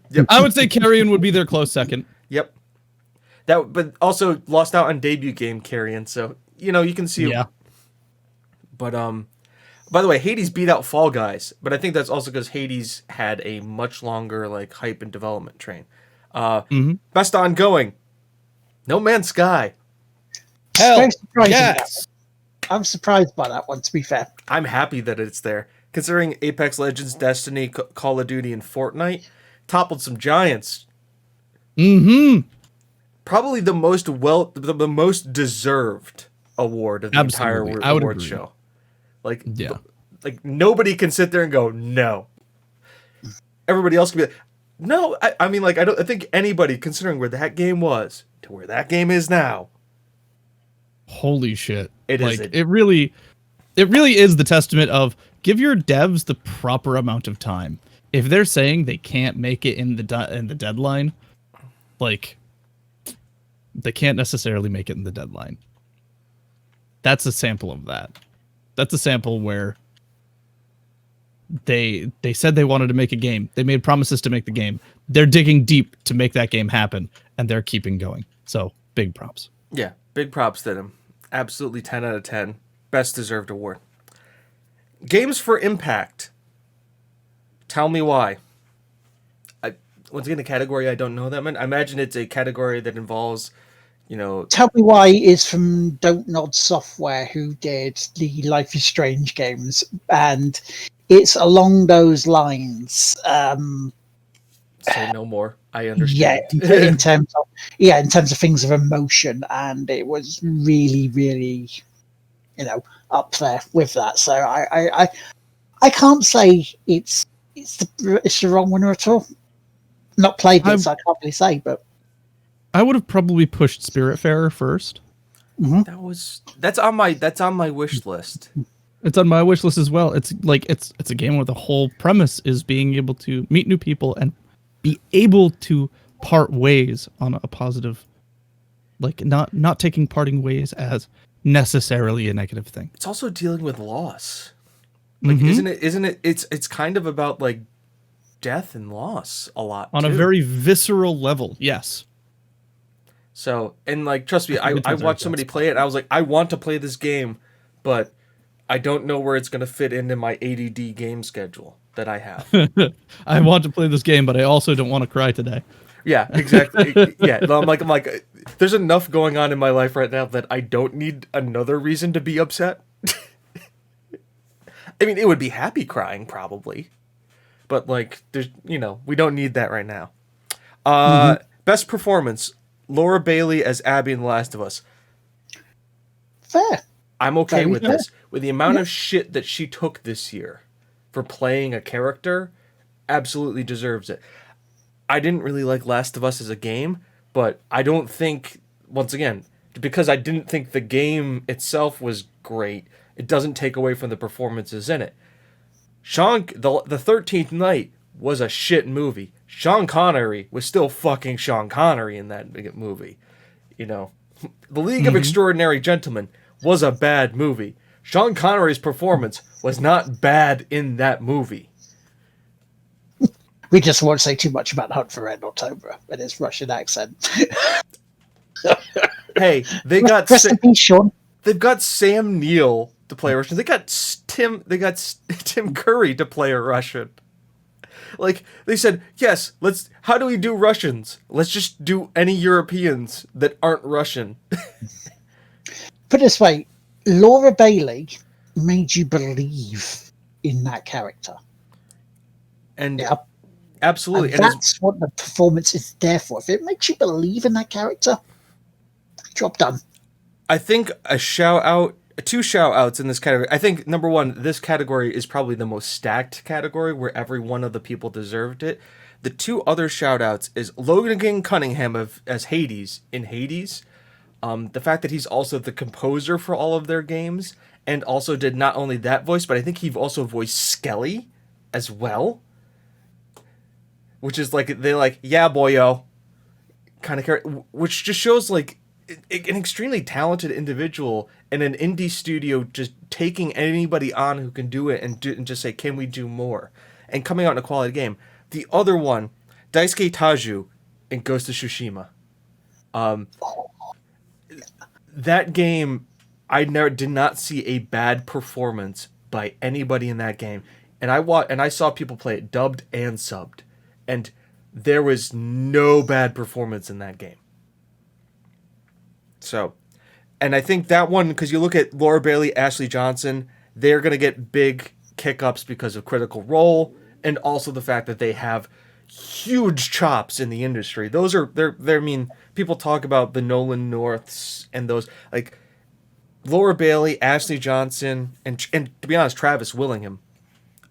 Yep. I would say Carrion would be their close second. Yep. But also lost out on debut game Carrion, so you can see. Yeah. But by the way, Hades beat out Fall Guys, but I think that's also because Hades had a much longer like hype and development train. Best ongoing, No Man's Sky. Hell, yes. I'm surprised by that one, to be fair. I'm happy that it's there, considering Apex Legends, Destiny, Call of Duty, and Fortnite toppled some giants. Probably the most deserved award of the entire awards show. Like nobody can sit there and go no. Everybody else can be like, no. I mean, like, I think anybody, considering where that game was to where that game is now. Holy shit! It really is the testament of give your devs the proper amount of time. If they're saying they can't make it in the deadline, like they can't necessarily make it in the deadline. That's a sample of that. That's a sample where they said they wanted to make a game. They made promises to make the game. They're digging deep to make that game happen, and they're keeping going. So big props. Yeah, big props to them. Absolutely 10 out of 10. Best deserved award. Games for Impact. Tell me why. Once again, a category I don't know that much. I imagine it's a category that involves, Tell Me Why is from Don't Nod Software, who did the Life is Strange games, and it's along those lines. Say no more. I understand. Yeah, in terms of things of emotion, and it was really, really, up there with that. So I can't say it's the wrong winner at all. Not played it, so I can't really say, but I would have probably pushed Spiritfarer first. Mm-hmm. That's on my wish list. It's on my wish list as well. It's like it's a game where the whole premise is being able to meet new people and be able to part ways on a positive, like not taking parting ways as necessarily a negative thing. It's also dealing with loss. Like, isn't it? It's kind of about like death and loss a lot on a very visceral level. Yes. So, and like, trust me, I watched somebody play it, and I was like, I want to play this game, but I don't know where it's going to fit into my ADD game schedule that I have. I want to play this game, but I also don't want to cry today. Yeah, exactly. Yeah, I'm like, there's enough going on in my life right now that I don't need another reason to be upset. I mean, it would be happy crying probably, but like, there's, we don't need that right now. Best performance: Laura Bailey as Abby in The Last of Us. Fair. I'm okay with this. With the amount of shit that she took this year, for playing a character absolutely deserves it. I didn't really like Last of Us as a game, but I don't think, once again, because I didn't think the game itself was great, it doesn't take away from the performances in it. The 13th Night was a shit movie. Sean Connery was still fucking Sean Connery in that movie. You know, The League of Extraordinary Gentlemen was a bad movie. Sean Connery's performance was not bad in that movie. We just won't say too much about Hunt for Red October and his Russian accent. Hey, they got Sean. They've got Sam Neill to play a Russian. They got Tim Curry to play a Russian. Like, they said, yes, how do we do Russians? Let's just do any Europeans that aren't Russian. Put it this way, Laura Bailey made you believe in that character. And yeah. Absolutely. And that's what the performance is there for. If it makes you believe in that character, job done. I think two shout outs in this category. I think, number one, this category is probably the most stacked category where every one of the people deserved it. The two other shout outs is Logan Cunningham as Hades in Hades. The fact that he's also the composer for all of their games, and also did not only that voice, but I think he also voiced Skelly as well. Which is like, they're like, yeah, boyo, kind of character, which just shows like an extremely talented individual in an indie studio just taking anybody on who can do it and just say, can we do more? And coming out in a quality game. The other one, Daisuke Taju in Ghost of Tsushima. That game, I did not see a bad performance by anybody in that game. And I saw people play it dubbed and subbed. And there was no bad performance in that game. So, and I think that one, because you look at Laura Bailey, Ashley Johnson, they're going to get big kick-ups because of Critical Role, and also the fact that they have huge chops in the industry. I mean, people talk about the Nolan Norths and those, like, Laura Bailey, Ashley Johnson, and to be honest, Travis Willingham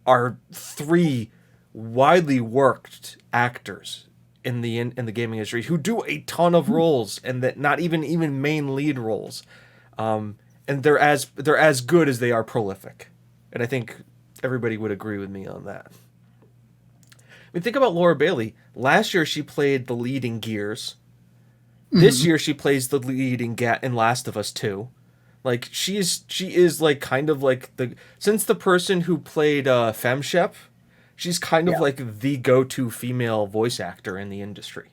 are three widely worked actors in the gaming industry who do a ton of roles, and that not even main lead roles, and they're as good as they are prolific, and I think everybody would agree with me on that. I mean, think about Laura Bailey. Last year she played the lead in Gears. This year she plays the lead in Last of Us 2. Like, she is like kind of like since the person who played Femshep. She's kind of like the go-to female voice actor in the industry.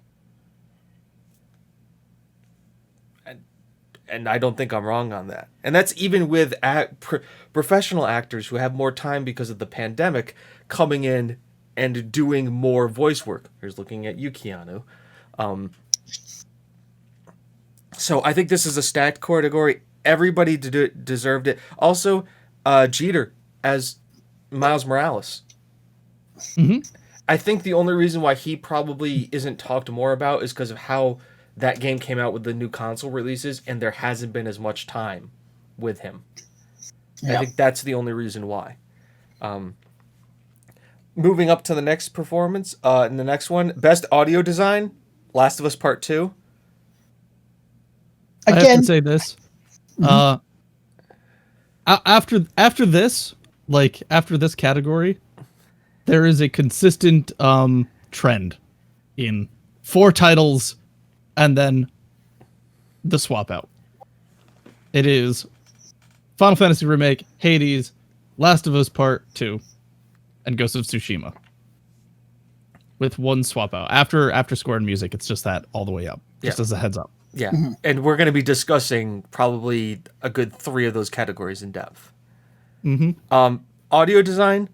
And I don't think I'm wrong on that. And that's even with professional actors who have more time because of the pandemic coming in and doing more voice work. Here's looking at you, Keanu. So I think this is a stacked category. Everybody deserved it. Also, Jeter as Miles Morales. Mm-hmm. I think the only reason why he probably isn't talked more about is because of how that game came out with the new console releases, and there hasn't been as much time with him. Yeah. I think that's the only reason why. Moving up to the next performance, in the next one, Best Audio Design, Last of Us Part 2. Again, I have to say this. After this, like after this category, there is a consistent trend in 4 titles and then the swap out. It is Final Fantasy Remake, Hades, Last of Us Part 2, and Ghost of Tsushima. With one swap out. After score and music, it's just that all the way up. Just as a heads up. Yeah. And we're going to be discussing probably a good 3 of those categories in depth. Audio design,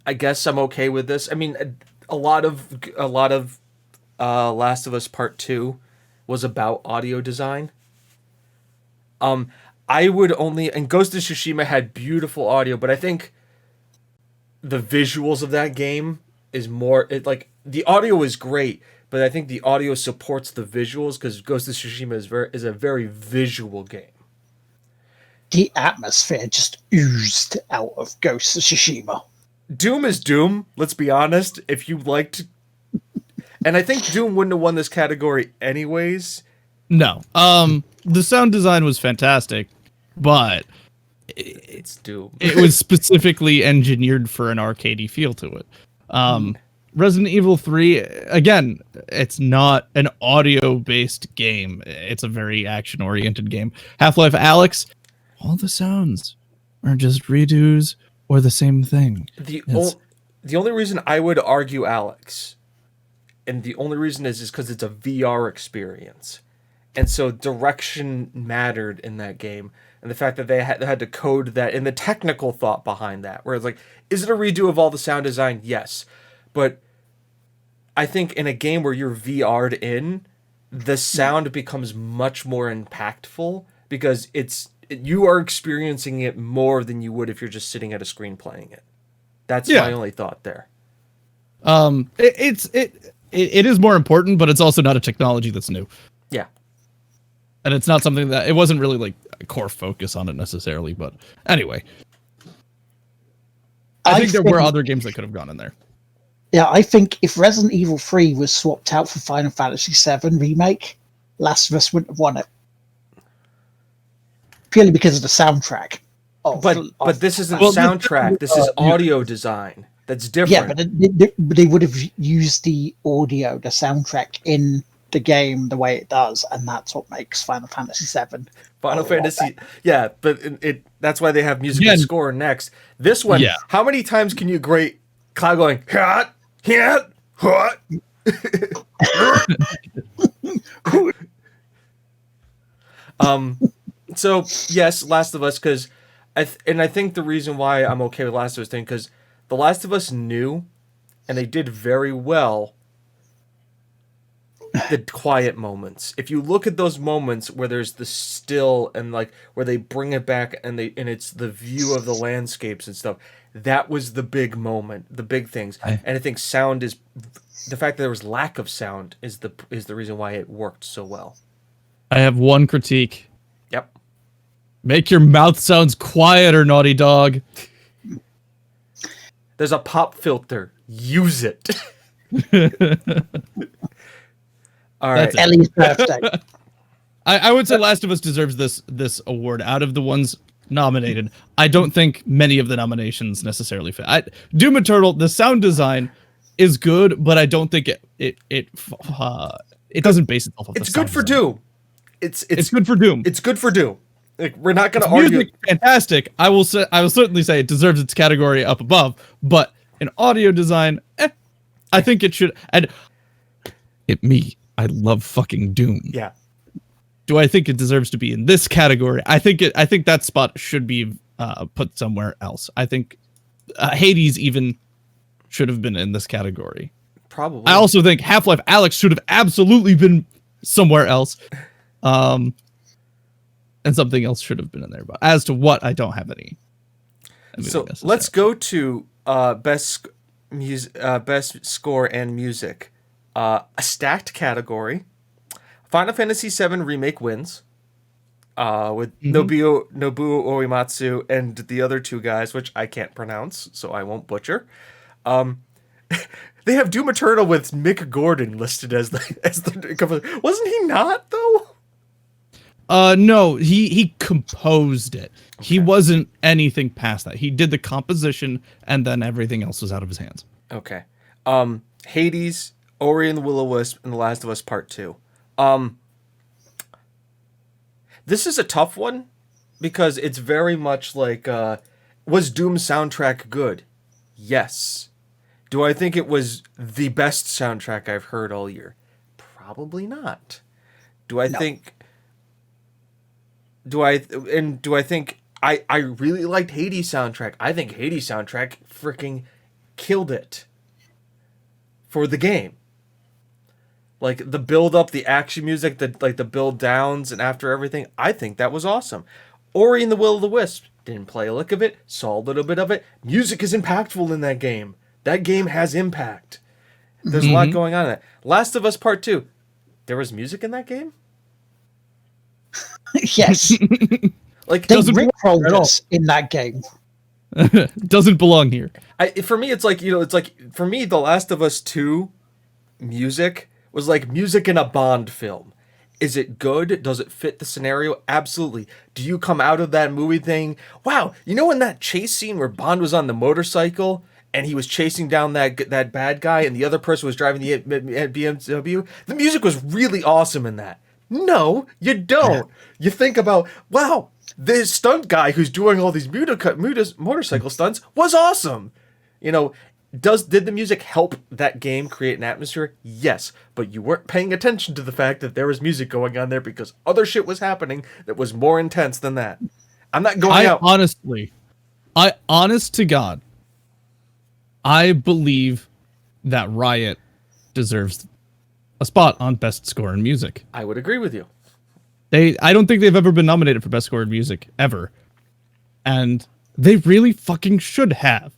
I guess I'm okay with this. I mean, a lot of Last of Us Part 2 was about audio design. I would only, and Ghost of Tsushima had beautiful audio, but I think the visuals of that game is more, the audio is great, but I think the audio supports the visuals because Ghost of Tsushima is a very visual game. the atmosphere just oozed out of Ghost of Tsushima. Doom is Doom, let's be honest. If you liked... And I think Doom wouldn't have won this category anyways. No. The sound design was fantastic, but it's Doom. It was specifically engineered for an arcadey feel to it. Resident Evil 3, again, it's not an audio-based game. It's a very action-oriented game. Half-Life Alyx, all the sounds are just redos or the same thing. The only reason I would argue Alyx, and the only reason is because it's a VR experience. And so direction mattered in that game. And the fact that they had to code that, and the technical thought behind that, where it's like, is it a redo of all the sound design? Yes. But I think in a game where you're VR'd in, the sound becomes much more impactful because you are experiencing it more than you would if you're just sitting at a screen playing it. That's my only thought there. It is more important, but it's also not a technology that's new. Yeah. And it's not something that, it wasn't really like a core focus on it necessarily, but anyway. I think there were other games that could have gone in there. Yeah, I think if Resident Evil 3 was swapped out for Final Fantasy VII Remake, Last of Us wouldn't have won it. Purely because of the soundtrack. But this isn't soundtrack, this is audio design. That's different. Yeah, but they would have used the audio, the soundtrack in the game the way it does, and that's what makes Final Fantasy VII. Final Fantasy, yeah, but that's why they have music and score next. This one, how many times can you grate Cloud going, hot, hot, hot? So, yes, Last of Us, because I think the reason why I'm okay with Last of Us thing, because The Last of Us knew, and they did very well, the quiet moments. If you look at those moments where there's the still and like where they bring it back and it's the view of the landscapes and stuff, that was the big moment, the big things. And I think sound is the fact that there was lack of sound is the reason why it worked so well. I have one critique. Yep. Make your mouth sounds quieter, Naughty Dog. There's a pop filter. Use it. All right. Ellie's birthday. I would say Last of Us deserves this award out of the ones nominated. I don't think many of the nominations necessarily fit. Doom Eternal, the sound design is good, but I don't think it doesn't base itself off. It's good for Doom. It's good for Doom. It's good for Doom. Like, we're not going to argue. Music, fantastic. I will certainly say it deserves its category up above, but in audio design, I think it should. And I love fucking Doom. Yeah. Do I think it deserves to be in this category? I think that spot should be put somewhere else. I think Hades even should have been in this category. Probably. I also think Half-Life Alyx should have absolutely been somewhere else. And something else should have been in there. But as to what, I don't have any. So let's go to best score and music. A stacked category. Final Fantasy VII Remake wins. With Nobuo Uematsu and the other two guys, which I can't pronounce, so I won't butcher. They have Doom Eternal with Mick Gordon listed as the wasn't he not though? No, he composed it. Okay. He wasn't anything past that. He did the composition, and then everything else was out of his hands. Okay. Hades, Ori and the Will-O-Wisp, and The Last of Us Part 2. This is a tough one because it's very much like, was Doom's soundtrack good? Yes. Do I think it was the best soundtrack I've heard all year? Probably not. Do I think I really liked Hades soundtrack? I think Hades soundtrack freaking killed it for the game. Like the build up, the action music, the build downs, and after everything, I think that was awesome. Ori and the Will-O-Wisp, didn't play a lick of it, saw a little bit of it. Music is impactful in that game. That game has impact. There's a lot going on in that. Last of Us Part 2, there was music in that game? Yes. Like, They Doesn't rickrolled at all. us in that game. Doesn't belong here. for me, it's like, it's like, for me, The Last of Us 2 music was like music in a Bond film. Is it good? Does it fit the scenario? Absolutely. Do you come out of that movie thing? Wow, in that chase scene where Bond was on the motorcycle and he was chasing down that bad guy and the other person was driving the BMW? The music was really awesome in that. No, you don't. You think about, wow, this stunt guy who's doing all these motorcycle stunts was awesome. Did the music help that game create an atmosphere? Yes, but you weren't paying attention to the fact that there was music going on there because other shit was happening that was more intense than that. I'm not going out. Honest to God, I believe that Riot deserves a spot on Best Score in Music. I would agree with you. I don't think they've ever been nominated for Best Score in Music, ever. And they really fucking should have.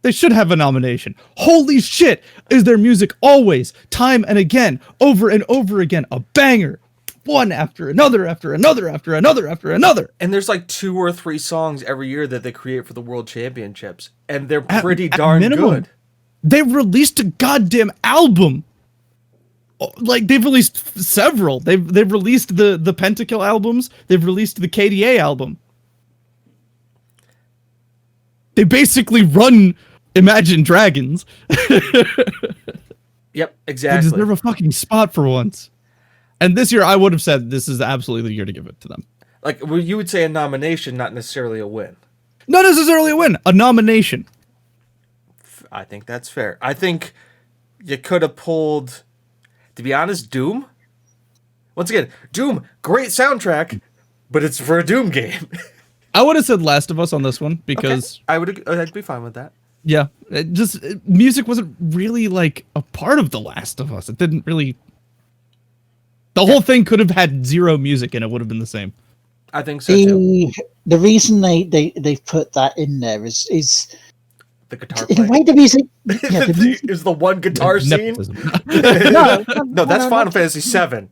They should have a nomination. Holy shit! Is their music always, time and again, over and over again, a banger? One after another, after another, after another, after another. And there's like 2 or 3 songs every year that they create for the World Championships. And they're pretty darn good. They released a goddamn album. Like, they've released several. They've released the Pentakill albums. They've released the KDA album. They basically run Imagine Dragons. Yep, exactly. They deserve a fucking spot for once. And this year, I would have said this is absolutely the year to give it to them. Like, well, you would say a nomination, not necessarily a win. Not necessarily a win, a nomination. I think that's fair. I think you could have pulled, to be honest, Doom. Once again, Doom, great soundtrack, but it's for a Doom game. I would have said Last of Us on this one because I'd be fine with that. Yeah, music wasn't really like a part of The Last of Us. It didn't really. The whole thing could have had zero music and it would have been the same. I think so too. The reason they put that in there is the guitar in playing. a way the music Is the one guitar scene? No, that's Final Fantasy VII.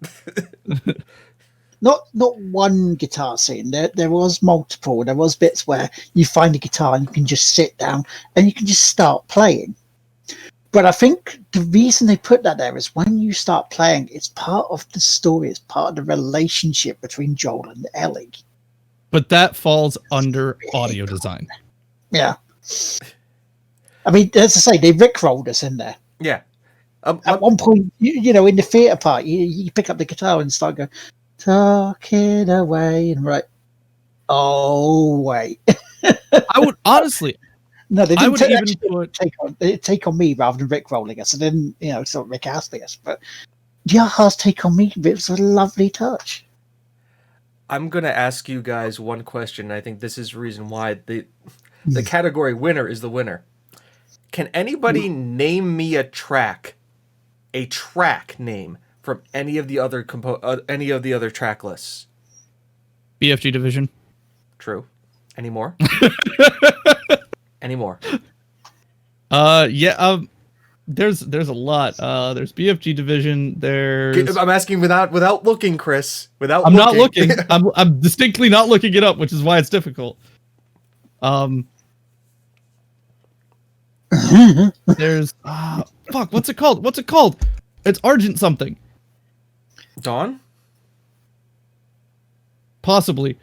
Not one guitar scene. There was multiple. There was bits where you find a guitar and you can just sit down and you can just start playing. But I think the reason they put that there is when you start playing, it's part of the story. It's part of the relationship between Joel and Ellie. But that falls under audio design. Yeah. I mean, as I say, they rickrolled us in there. Yeah. At one point, in the theatre part, you pick up the guitar and start going, talking away, and right. Oh, wait. I would honestly. No, they didn't take on me rather than Rick rolling us. And then, it's not Rick asking us. But Yaha's take on me, it was a lovely touch. I'm going to ask you guys one question. I think this is the reason why the category winner is the winner. Can anybody name me a track name from any of the other track lists? BFG Division. True. Any more? Any more? Yeah. There's a lot. There's BFG Division. There's. I'm asking without looking, Chris. I'm not looking. I'm distinctly not looking it up, which is why it's difficult. There's fuck. What's it called? It's Argent something. Dawn? Possibly.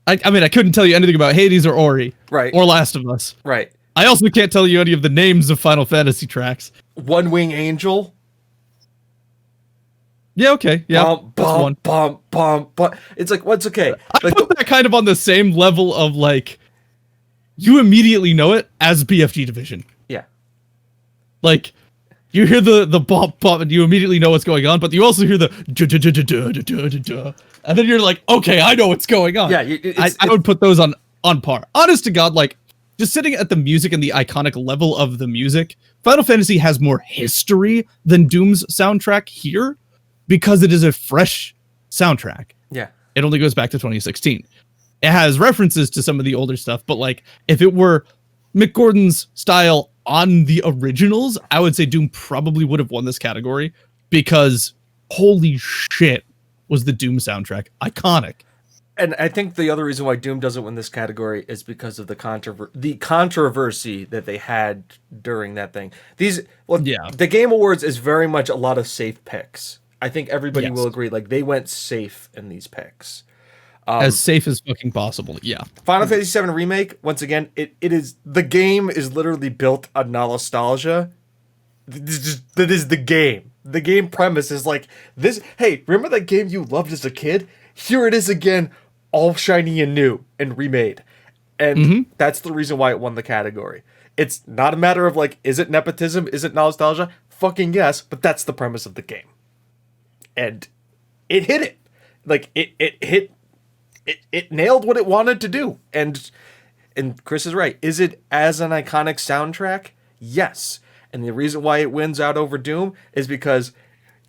I mean, I couldn't tell you anything about Hades or Ori. Right. Or Last of Us. Right. I also can't tell you any of the names of Final Fantasy tracks. One Wing Angel? Yeah, okay. Yeah. Bum. It's like, what's okay? I put that kind of on the same level of like, you immediately know it as BFG Division. Yeah. Like, you hear the bop and you immediately know what's going on, but you also hear the and then you're like, okay, I know what's going on. Yeah, I would put those on par. Honest to God, like, just sitting at the music and the iconic level of the music, Final Fantasy has more history than Doom's soundtrack here because it is a fresh soundtrack. Yeah. It only goes back to 2016. It has references to some of the older stuff, but like, if it were Mick Gordon's style on the originals, I would say Doom probably would have won this category because holy shit, was the Doom soundtrack. Iconic. And I think the other reason why Doom doesn't win this category is because of the controversy that they had during that thing. The Game Awards is very much a lot of safe picks. I think everybody will agree. Like, they went safe in these picks. As safe as fucking possible, yeah. Final Fantasy VII Remake, once again, the game is literally built on nostalgia. That is the game. The game premise is like this. Hey, remember that game you loved as a kid? Here it is again, all shiny and new and remade. And that's the reason why it won the category. It's not a matter of like, is it nepotism? Is it nostalgia? Fucking yes, but that's the premise of the game. And it hit it. Like, it nailed what it wanted to do. And Chris is right. Is it as an iconic soundtrack? Yes. And the reason why it wins out over Doom is because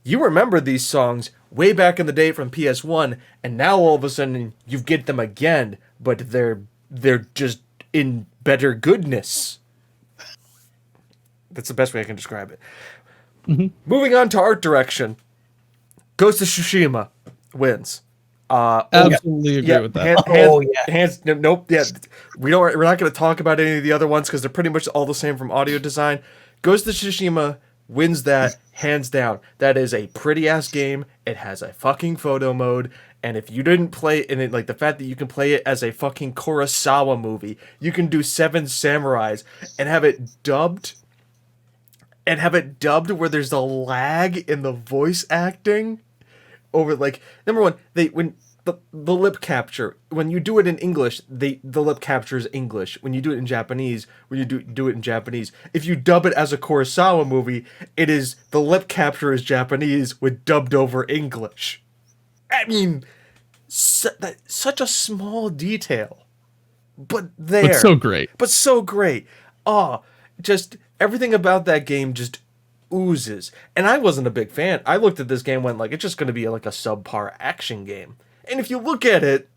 you remember these songs way back in the day from PS1, and now all of a sudden you get them again, but they're just in better goodness. That's the best way I can describe it. Moving on to art direction, Ghost of Tsushima wins. Absolutely agree with that. Nope. Yeah, we're not going to talk about any of the other ones because they're pretty much all the same from audio design. Ghost of Tsushima wins that hands down. That is a pretty ass game. It has a fucking photo mode, and if you didn't play it, and it, like the fact that you can play it as a fucking Kurosawa movie, you can do Seven Samurais and have it dubbed. And have it dubbed where there's a lag in the voice acting over, like, number one, when the lip capture, when you do it in English, the lip capture is English. When you do it in Japanese, if you dub it as a Kurosawa movie, it is the lip capture is Japanese with dubbed over English. I mean, such a small detail, but so great. But so great. Just everything about that game just oozes. And I wasn't a big fan. I looked at this game and went like, it's just going to be like a subpar action game. And if you look at it,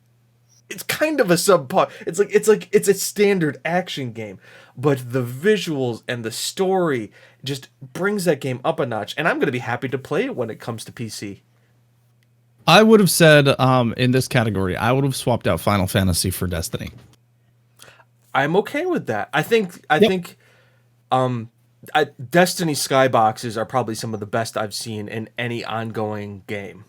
it's kind of a subpar. It's a standard action game, but the visuals and the story just brings that game up a notch. And I'm going to be happy to play it when it comes to PC. I would have said in this category, I would have swapped out Final Fantasy for Destiny. I'm okay with that. I think Destiny skyboxes are probably some of the best I've seen in any ongoing game.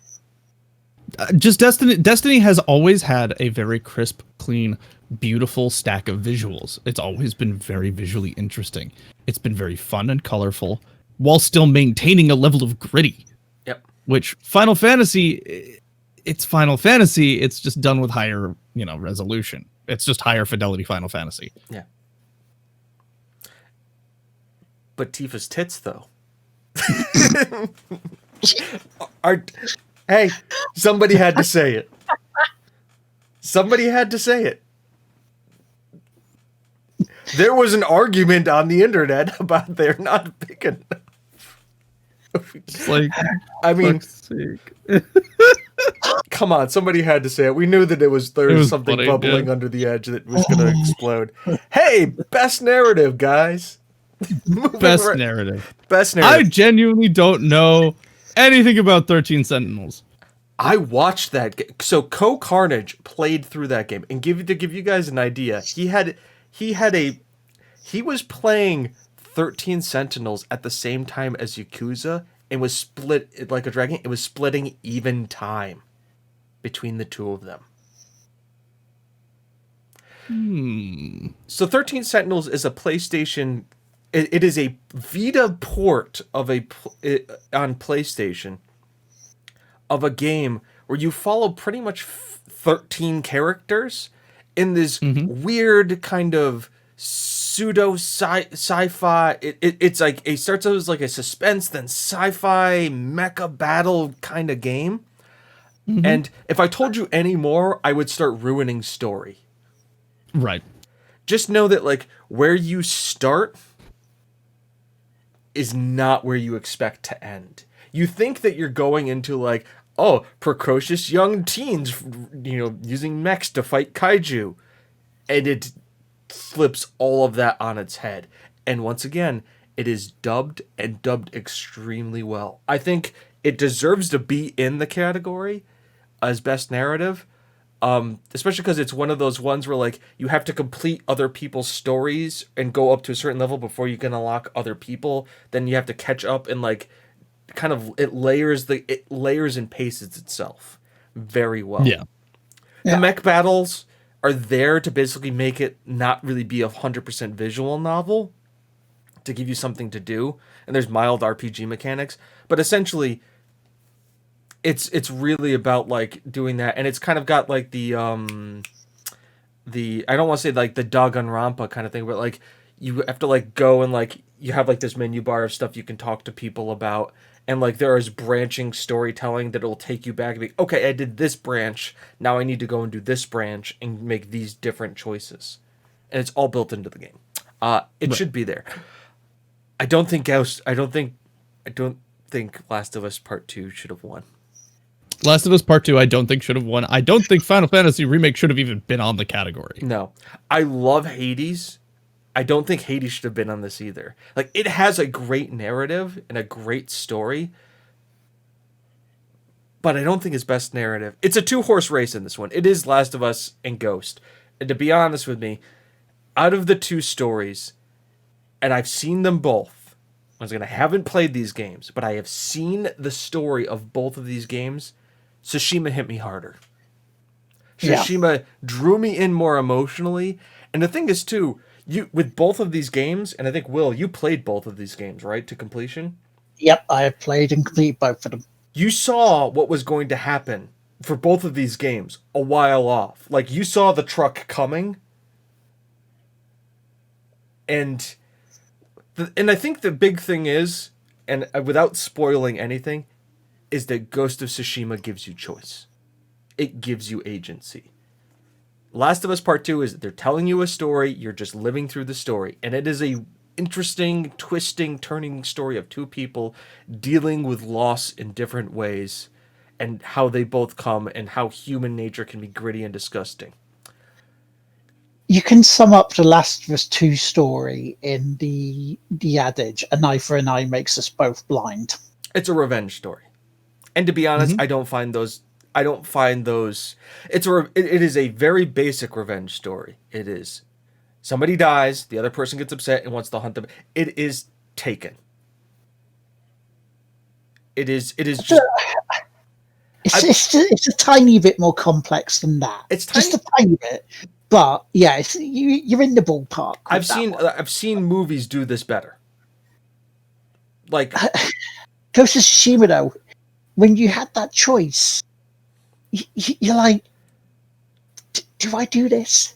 Just Destiny has always had a very crisp, clean, beautiful stack of visuals. It's always been very visually interesting. It's been very fun and colorful while still maintaining a level of gritty. Yep. Which Final Fantasy, it's Final Fantasy. It's just done with higher, resolution. It's just higher fidelity Final Fantasy. Yeah. But Tifa's tits, though. Hey, somebody had to say it. Somebody had to say it. There was an argument on the internet about they're not big enough. It's like, I mean, come on, somebody had to say it. We knew that there was something funny, bubbling under the edge that was going to explode. Hey, best narrative, guys. Best narrative. I genuinely don't know anything about 13 Sentinels. I watched that game. So Carnage played through that game, and to give you guys an idea, he was playing 13 Sentinels at the same time as Yakuza, and was split like a dragon. It was splitting even time between the two of them. So 13 Sentinels is a PlayStation. It is a Vita port of on PlayStation of a game where you follow pretty much 13 characters in this weird kind of pseudo sci-fi. It starts out as like a suspense, then sci-fi mecha battle kind of game. And if I told you any more, I would start ruining story. Right. Just know that like where you start is not where you expect to end. You think that you're going into like, precocious young teens, using mechs to fight kaiju. And it flips all of that on its head. And once again, it is dubbed and dubbed extremely well. I think it deserves to be in the category as best narrative. Especially because it's one of those ones where like you have to complete other people's stories and go up to a certain level before you can unlock other people. Then you have to catch up and like kind of it layers and paces itself very well. Yeah. The mech battles are there to basically make it not really be 100% visual novel, to give you something to do, and there's mild RPG mechanics, but essentially it's really about like doing that, and it's kind of got like the I don't want to say like the Danganronpa kind of thing, but like you have to like go and like you have like this menu bar of stuff you can talk to people about, and like there is branching storytelling that will take you back and be, okay, I did this branch, now I need to go and do this branch and make these different choices, and it's all built into the game. It should be there. I don't think Last of Us Part 2 should have won. Last of Us Part 2, I don't think should have won. I don't think Final Fantasy Remake should have even been on the category. No. I love Hades. I don't think Hades should have been on this either. Like, it has a great narrative and a great story, but I don't think it's best narrative. It's a two-horse race in this one. It is Last of Us and Ghost. And to be honest with me, out of the two stories, and I've seen them both, I haven't played these games, but I have seen the story of both of these games. Tsushima hit me harder. Tsushima drew me in more emotionally. And the thing is, too, you with both of these games, and I think, Will, you played both of these games, right, to completion? Yep, I have played and completed both of them. You saw what was going to happen for both of these games a while off. Like, you saw the truck coming. And I think the big thing is, and without spoiling anything, is that Ghost of Tsushima gives you choice. It gives you agency. Last of Us Part 2 is they're telling you a story, you're just living through the story. And it is a interesting, twisting, turning story of two people dealing with loss in different ways, and how they both come, and how human nature can be gritty and disgusting. You can sum up the Last of Us 2 story in the adage, an eye for an eye makes us both blind. It's a revenge story. And to be honest, I don't find those. It is a very basic revenge story. It is somebody dies, the other person gets upset and wants to hunt them. It is Taken. It is just. It's a tiny bit more complex than that. It's tiny, just a tiny bit, but yeah, you're in the ballpark. I've seen movies do this better. Like Ghost of Tsushima, though, when you had that choice, you're like, do I do this?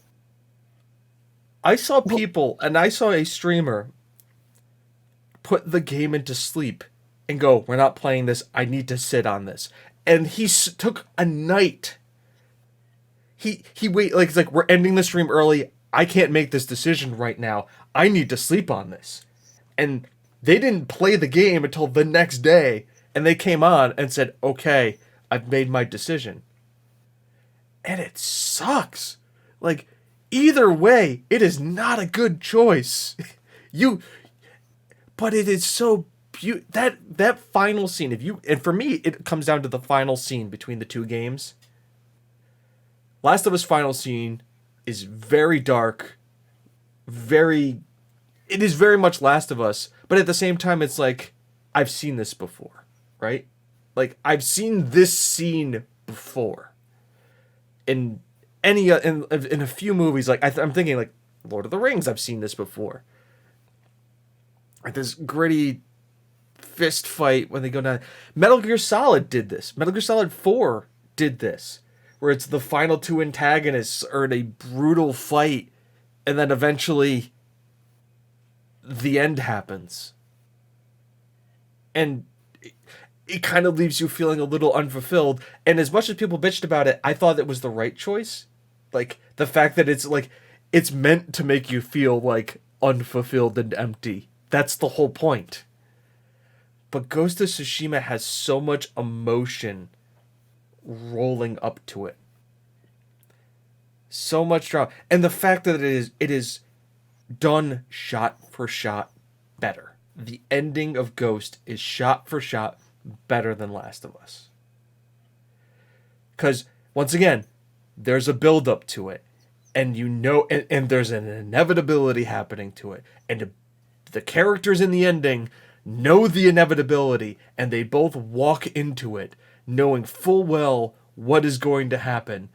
I saw people, and I saw a streamer put the game into sleep and go, we're not playing this, I need to sit on this. And he took a night. He it's like, we're ending the stream early, I can't make this decision right now, I need to sleep on this. And they didn't play the game until the next day, and they came on and said, okay, I've made my decision. And it sucks. Like, either way, it is not a good choice. But it is so that final scene, and for me, it comes down to the final scene between the two games. Last of Us final scene is very dark, it is very much Last of Us, but at the same time, it's like, I've seen this before, right? Like, I've seen this scene before. In a few movies, like I'm thinking, like Lord of the Rings, I've seen this before. Like this gritty fist fight when they go down. Metal Gear Solid did this. Metal Gear Solid 4 did this, where it's the final two antagonists are in a brutal fight, and then eventually the end happens. And it kind of leaves you feeling a little unfulfilled. And as much as people bitched about it, I thought it was the right choice. Like, the fact that it's meant to make you feel, like, unfulfilled and empty. That's the whole point. But Ghost of Tsushima has so much emotion rolling up to it. So much drama. And the fact that it is done shot for shot better. The ending of Ghost is shot for shot better than Last of Us. Because, once again, there's a build-up to it. And and there's an inevitability happening to it. And the characters in the ending know the inevitability, and they both walk into it knowing full well what is going to happen.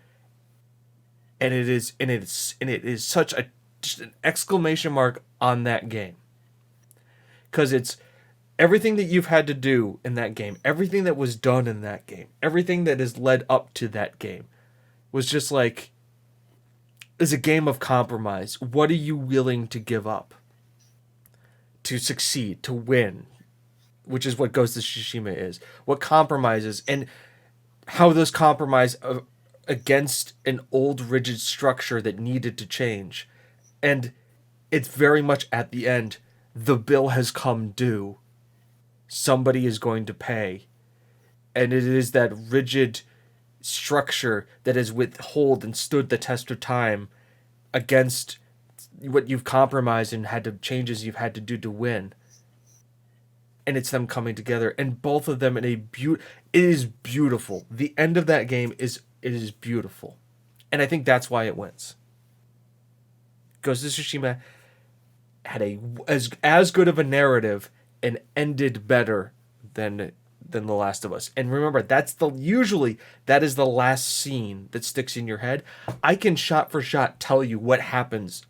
And it is such just an exclamation mark on that game. Because it's everything that you've had to do in that game, everything that was done in that game, everything that has led up to that game was just like, is a game of compromise. What are you willing to give up to succeed, to win? Which is what Ghost of Tsushima is. What compromises and how those compromise against an old rigid structure that needed to change. And it's very much at the end, the bill has come due. Somebody is going to pay. And it is that rigid structure that has withhold and stood the test of time against what you've compromised and had to changes you've had to do to win. And it's them coming together, and both of them in a it is beautiful. The end of that game is beautiful, and I think that's why it wins. Ghost of Tsushima had as good of a narrative and ended better than The Last of Us. And remember, usually that is the last scene that sticks in your head. I can shot for shot tell you what happens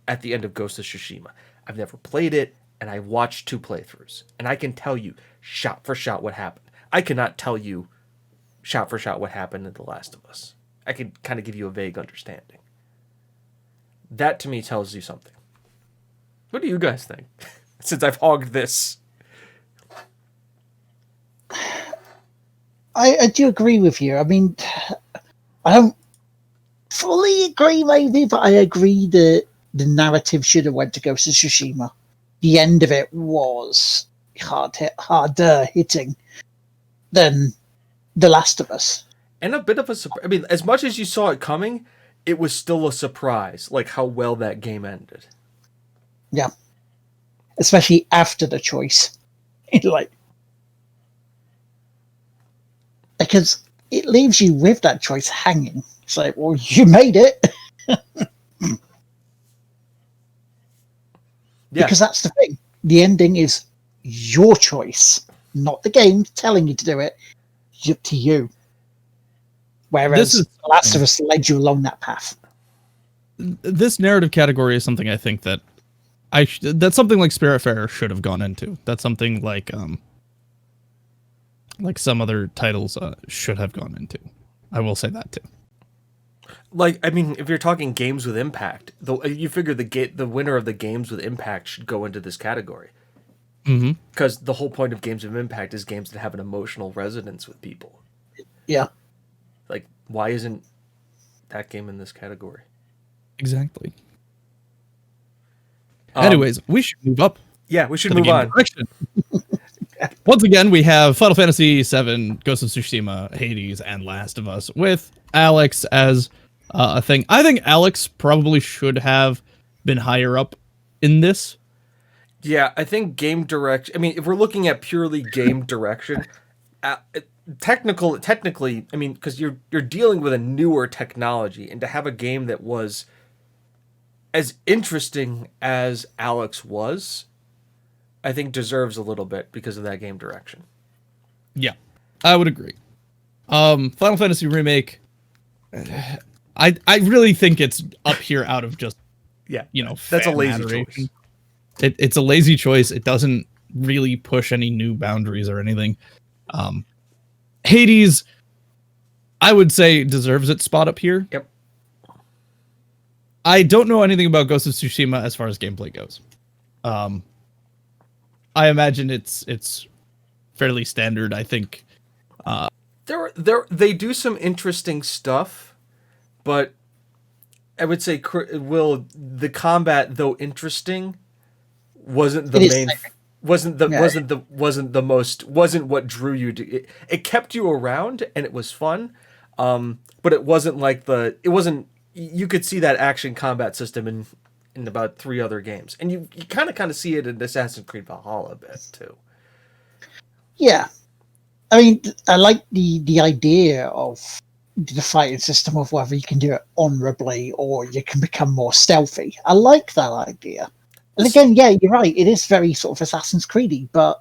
at the end of Ghost of Tsushima. I've never played it, and I watched 2 playthroughs, and I can tell you shot for shot what happened. I cannot tell you shot for shot what happened in The Last of Us. I can kind of give you a vague understanding. That to me tells you something. What do you guys think? Since I've hogged this. I do agree with you. I mean, I don't fully agree, maybe, but I agree that the narrative should have went to Ghost of Tsushima. The end of it was harder hitting than The Last of Us. And a bit of a surprise. I mean, as much as you saw it coming, it was still a surprise, like how well that game ended. Yeah. Especially after the choice. Because it leaves you with that choice hanging. It's like, well, you made it. Yeah. Because that's the thing. The ending is your choice, not the game telling you to do it. It's up to you. Whereas The Last of Us led you along that path. This narrative category is something I think that that's something like Spiritfarer should have gone into. That's something like some other titles should have gone into. I will say that too. Like, I mean, if you're talking games with impact, you figure the winner of the games with impact should go into this category. Because the whole point of games of impact is games that have an emotional resonance with people. Yeah. Like, why isn't that game in this category? Exactly. Anyways, we should move up. Yeah, we should move on. Once again, we have Final Fantasy VII, Ghost of Tsushima, Hades, and Last of Us, with Alex as a thing. I think Alex probably should have been higher up in this. Yeah, I think game direction. I mean, if we're looking at purely game direction, technically, I mean, because you're dealing with a newer technology, and to have a game that was as interesting as Alex was, I think deserves a little bit because of that game direction. Yeah, I would agree. Final Fantasy Remake, I really think it's up here out of just, that's a lazy choice. It's a lazy choice. It doesn't really push any new boundaries or anything. Hades, I would say, deserves its spot up here. Yep. I don't know anything about Ghost of Tsushima as far as gameplay goes. I imagine it's fairly standard. I think they do some interesting stuff, but I would say the combat, though interesting, wasn't what drew you to it. It kept you around and it was fun, but it wasn't you could see that action combat system in about 3 other games, and you kind of see it in Assassin's Creed Valhalla a bit too. Yeah, I mean, I like the idea of the fighting system of whether you can do it honorably or you can become more stealthy. I like that idea. And again, yeah, you're right. It is very sort of Assassin's Creedy, but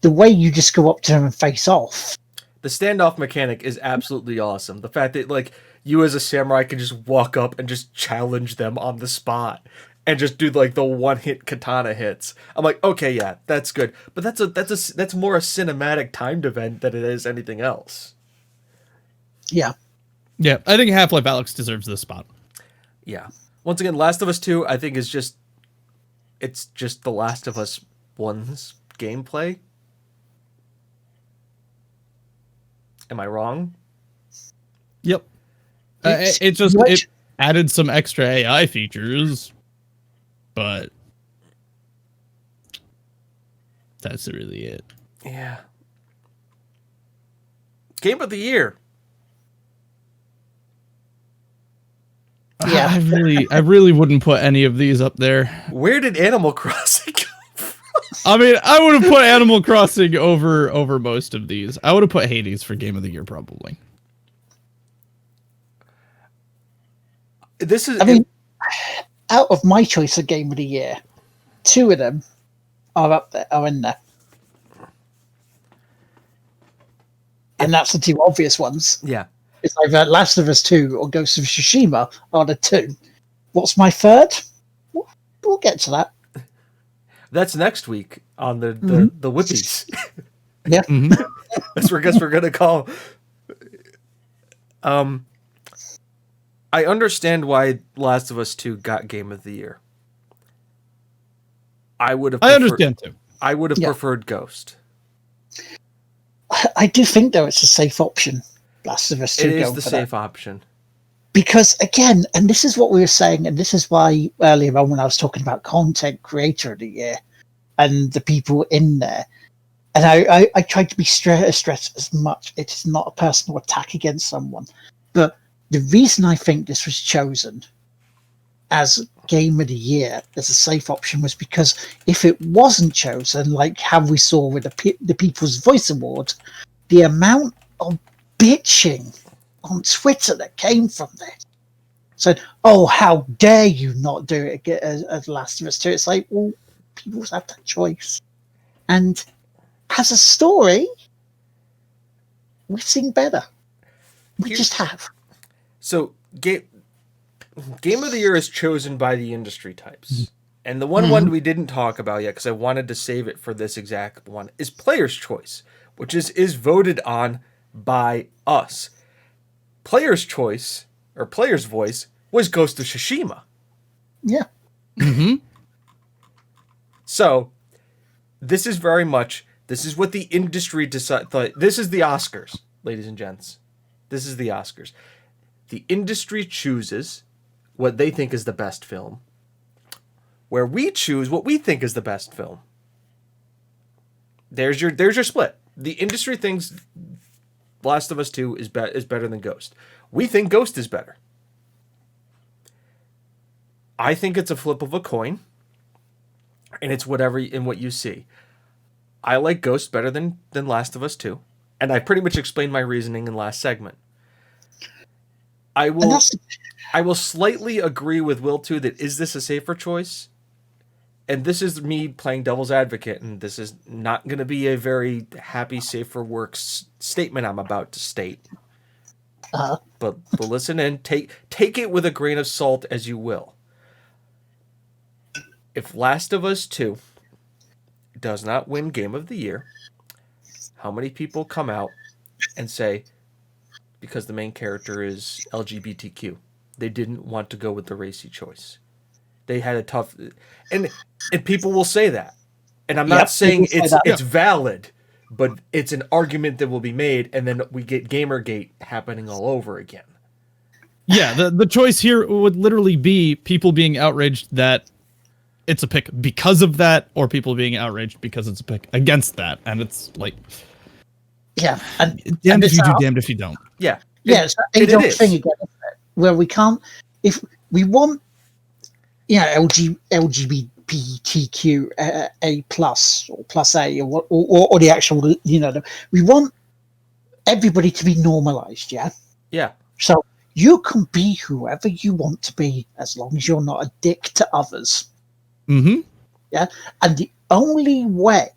the way you just go up to them and face off. The standoff mechanic is absolutely awesome. The fact that like you as a samurai can just walk up and just challenge them on the spot and just do like the one-hit katana hits. I'm like, okay, yeah, that's good. But that's more a cinematic timed event than it is anything else. Yeah. Yeah, I think Half-Life Alyx deserves this spot. Yeah. Once again, Last of Us 2, I think it's just The Last of Us 1's gameplay. Am I wrong? Yep. It added some extra AI features, but that's really it. Yeah. Game of the year. Yeah. I really wouldn't put any of these up there. Where did Animal Crossing go from? I mean, I would have put Animal Crossing over most of these. I would have put Hades for Game of the Year, probably. Out of my choice of Game of the Year, 2 of them are in there. And that's the 2 obvious ones. Yeah. It's either Last of Us 2 or Ghost of Tsushima are the 2. What's my third? We'll get to that. That's next week on the Whippies. Yeah. Mm-hmm. That's what I guess we're gonna call. I understand why Last of Us 2 got Game of the Year. I understand too. I would have preferred Ghost. I do think though it's a safe option. Last of Us 2 it is the safe option. Because again, and this is what we were saying, and this is why earlier on when I was talking about content creator of the year and the people in there, and I tried to be stressed as much. It is not a personal attack against someone, but the reason I think this was chosen as Game of the Year as a safe option was because if it wasn't chosen, like how we saw with the People's Voice Award, the amount of bitching on Twitter that came from this said, "Oh, how dare you not do it as Last of Us 2?" It's like, well, people have that choice, and as a story, we've seen better. We just have. So, Game of the Year is chosen by the industry types, and the one we didn't talk about yet because I wanted to save it for this exact one is Player's Choice, which is voted on by us. Player's Choice, or Player's Voice, was Ghost of Tsushima. Yeah. Mm-hmm. So, this is very much, this is what the industry decided. This is the Oscars, ladies and gents. This is the Oscars. The industry chooses what they think is the best film, where we choose what we think is the best film. There's your split. The industry thinks Last of Us 2 is better than Ghost. We think Ghost is better. I think it's a flip of a coin, and it's whatever in what you see. I like Ghost better than Last of Us 2, and I pretty much explained my reasoning in last segment. I will slightly agree with Will too that is this a safer choice? And this is me playing devil's advocate, and this is not going to be a very happy, safer works statement I'm about to state. But listen in, take it with a grain of salt as you will. If Last of Us 2 does not win Game of the Year, how many people come out and say, because the main character is LGBTQ, they didn't want to go with the racy choice? They had a tough, and people will say that, and I'm not saying it's valid, but it's an argument that will be made, and then we get Gamergate happening all over again. Yeah, the choice here would literally be people being outraged that it's a pick because of that, or people being outraged because it's a pick against that, and it's like, yeah, and damned if you do, damned if you don't. Yeah, it's that age-old thing again, where we can't, if we want, LGBTQ A plus or plus A or the actual, we want everybody to be normalized, yeah. Yeah. So you can be whoever you want to be as long as you're not a dick to others. Mm-hmm. Yeah. And the only way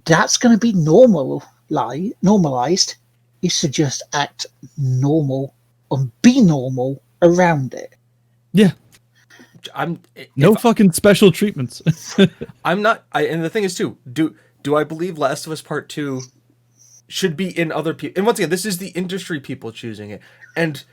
that's going to be normalized is to just act normal and be normal around it. Yeah. No fucking special treatments. I'm not. And the thing is, too, do I believe Last of Us Part 2 should be in other people? And once again, this is the industry people choosing it. And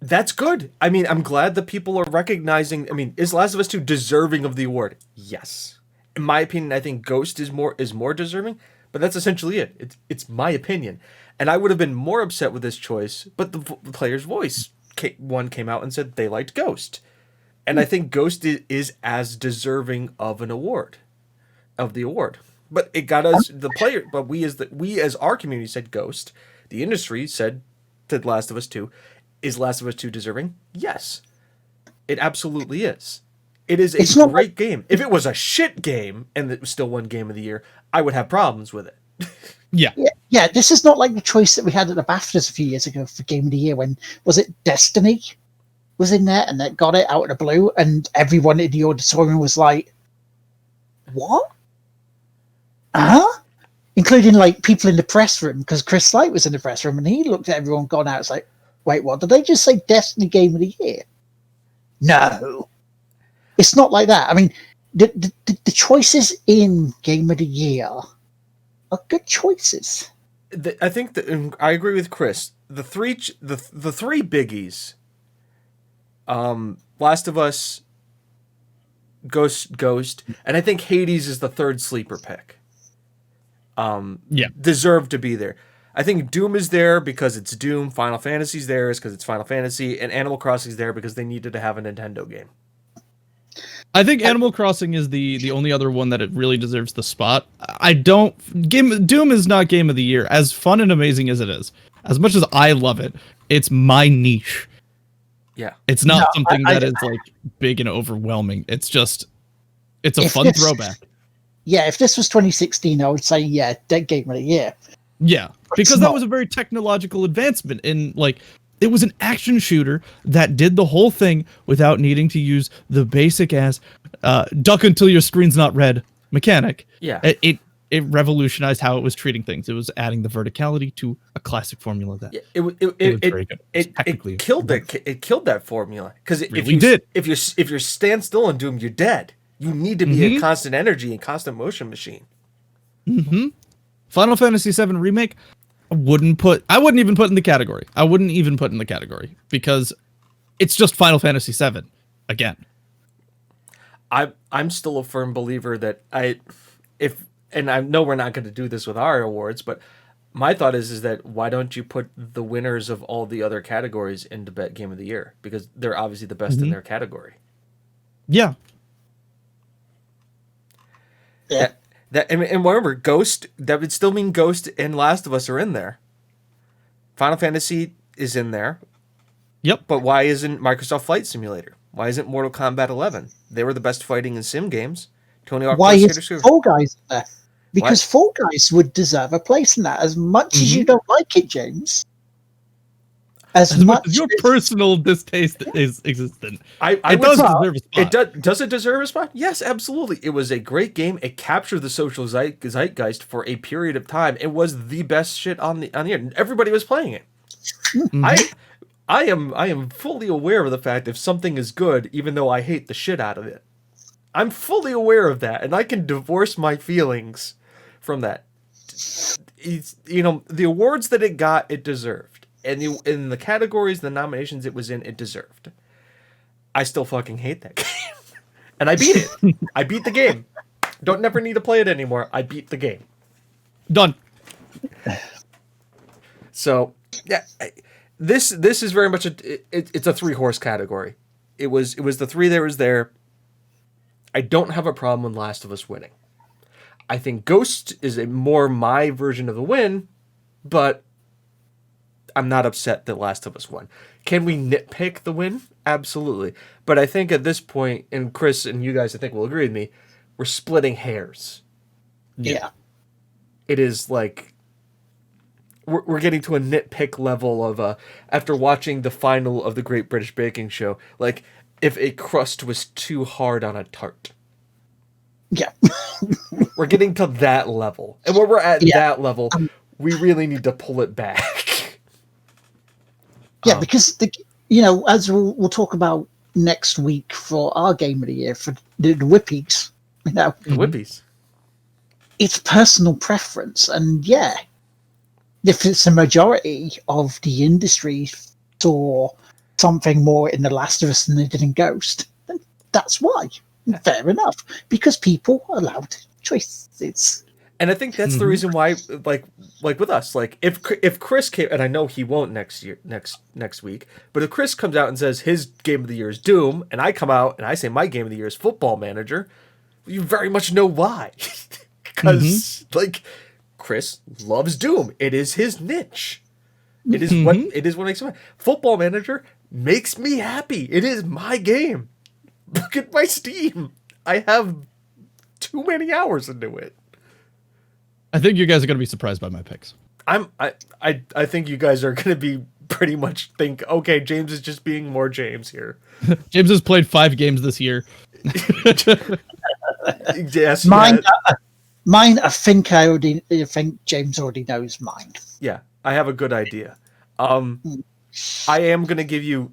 that's good. I mean, I'm glad that people are recognizing. I mean, is Last of Us 2 deserving of the award? Yes. In my opinion, I think Ghost is more deserving, but that's essentially it. It's my opinion. And I would have been more upset with this choice, but the player's voice came out and said they liked Ghost. And I think Ghost is as deserving of the award. But it got us the player. But we as our community said Ghost. The industry said to Last of Us 2, is Last of Us 2 deserving? Yes, it absolutely is. It is a great game. If it was a shit game and it was still won Game of the Year, I would have problems with it. Yeah. This is not like the choice that we had at the BAFTAs a few years ago for Game of the Year. When was it Destiny was in there and that got it out of the blue, and everyone in the auditorium was like, "What? Including like people in the press room, because Chris Slight was in the press room and he looked at everyone gone out. It's like, wait, what? Did they just say Destiny Game of the Year? No, it's not like that. I mean, the choices in Game of the Year are good choices. I think that I agree with Chris. The three biggies. Last of Us, Ghost, and I think Hades is the third sleeper pick. Deserve to be there. I think Doom is there because it's Doom. Final Fantasy's there because it's Final Fantasy, and Animal Crossing's there because they needed to have a Nintendo game. I think Animal Crossing is the only other one that it really deserves the spot. Doom is not Game of the Year, as fun and amazing as it is. As much as I love it, it's my niche. Yeah. It's not something that is like big and overwhelming. It's a fun throwback. Yeah, if this was 2016, I would say, dead Game of the Year. Yeah, because that was a very technological advancement in, like, it was an action shooter that did the whole thing without needing to use the basic ass duck until your screen's not red mechanic. Yeah. It revolutionized how it was treating things. It was adding the verticality to a classic formula that it was very good. It killed that formula, because if you stand still in Doom, you're dead. You need to be a constant energy and constant motion machine. Mm-hmm. Final Fantasy VII Remake, I wouldn't even put in the category. I wouldn't even put in the category because it's just Final Fantasy VII again. I'm still a firm believer that and I know we're not going to do this with our awards, but my thought is that why don't you put the winners of all the other categories into Game of the Year, because they're obviously the best in their category. Yeah. Yeah. And remember, Ghost, that would still mean Ghost and Last of Us are in there. Final Fantasy is in there. Yep. But why isn't Microsoft Flight Simulator? Why isn't Mortal Kombat 11? They were the best fighting and sim games. Tony Hawk. Why is Fall Guys there? Because Fall Guys would deserve a place in that. As much as you don't like it, James. As much as your personal distaste is existent. It does deserve a spot. Does it deserve a spot? Yes, absolutely. It was a great game. It captured the social zeitgeist for a period of time. It was the best shit on the air. Everybody was playing it. Mm-hmm. I am fully aware of the fact if something is good, even though I hate the shit out of it. I'm fully aware of that, and I can divorce my feelings from that. The awards that it got, it deserved. And in the categories, the nominations it was in, it deserved. I still fucking hate that game. And I beat it. I beat the game. Don't never need to play it anymore. I beat the game. Done. So, yeah, this is very much it's a 3-horse category. It was the 3 that was there. I don't have a problem with Last of Us winning. I think Ghost is a more my version of the win, but I'm not upset that Last of Us won. Can we nitpick the win? Absolutely. But I think at this point, and Chris and you guys I think will agree with me, we're splitting hairs. Yeah. It is like we're getting to a nitpick level of after watching the final of the Great British Baking Show, like if a crust was too hard on a tart. Yeah. We're getting to that level. And when we're at that level, we really need to pull it back. Yeah, because as we'll talk about next week for our game of the year for the Whippies, the Whippies. It's personal preference, and if it's a majority of the industry saw something more in The Last of Us than they did in Ghost, then that's why. Fair enough, because people are allowed choices. And I think that's the reason why, like with us, like if Chris came, and I know he won't next week, but if Chris comes out and says his game of the year is Doom, and I come out and I say my game of the year is Football Manager, you very much know why. Because like Chris loves Doom. It is his niche. It is what makes him. Football Manager makes me happy. It is my game. Look at my Steam. I have too many hours into it. I think you guys are going to be surprised by my picks. I think you guys are going to be pretty much think, okay, James is just being more James here. James has played 5 games this year. Yes. Mine, I think James already knows mine. Yeah, I have a good idea. I am gonna give you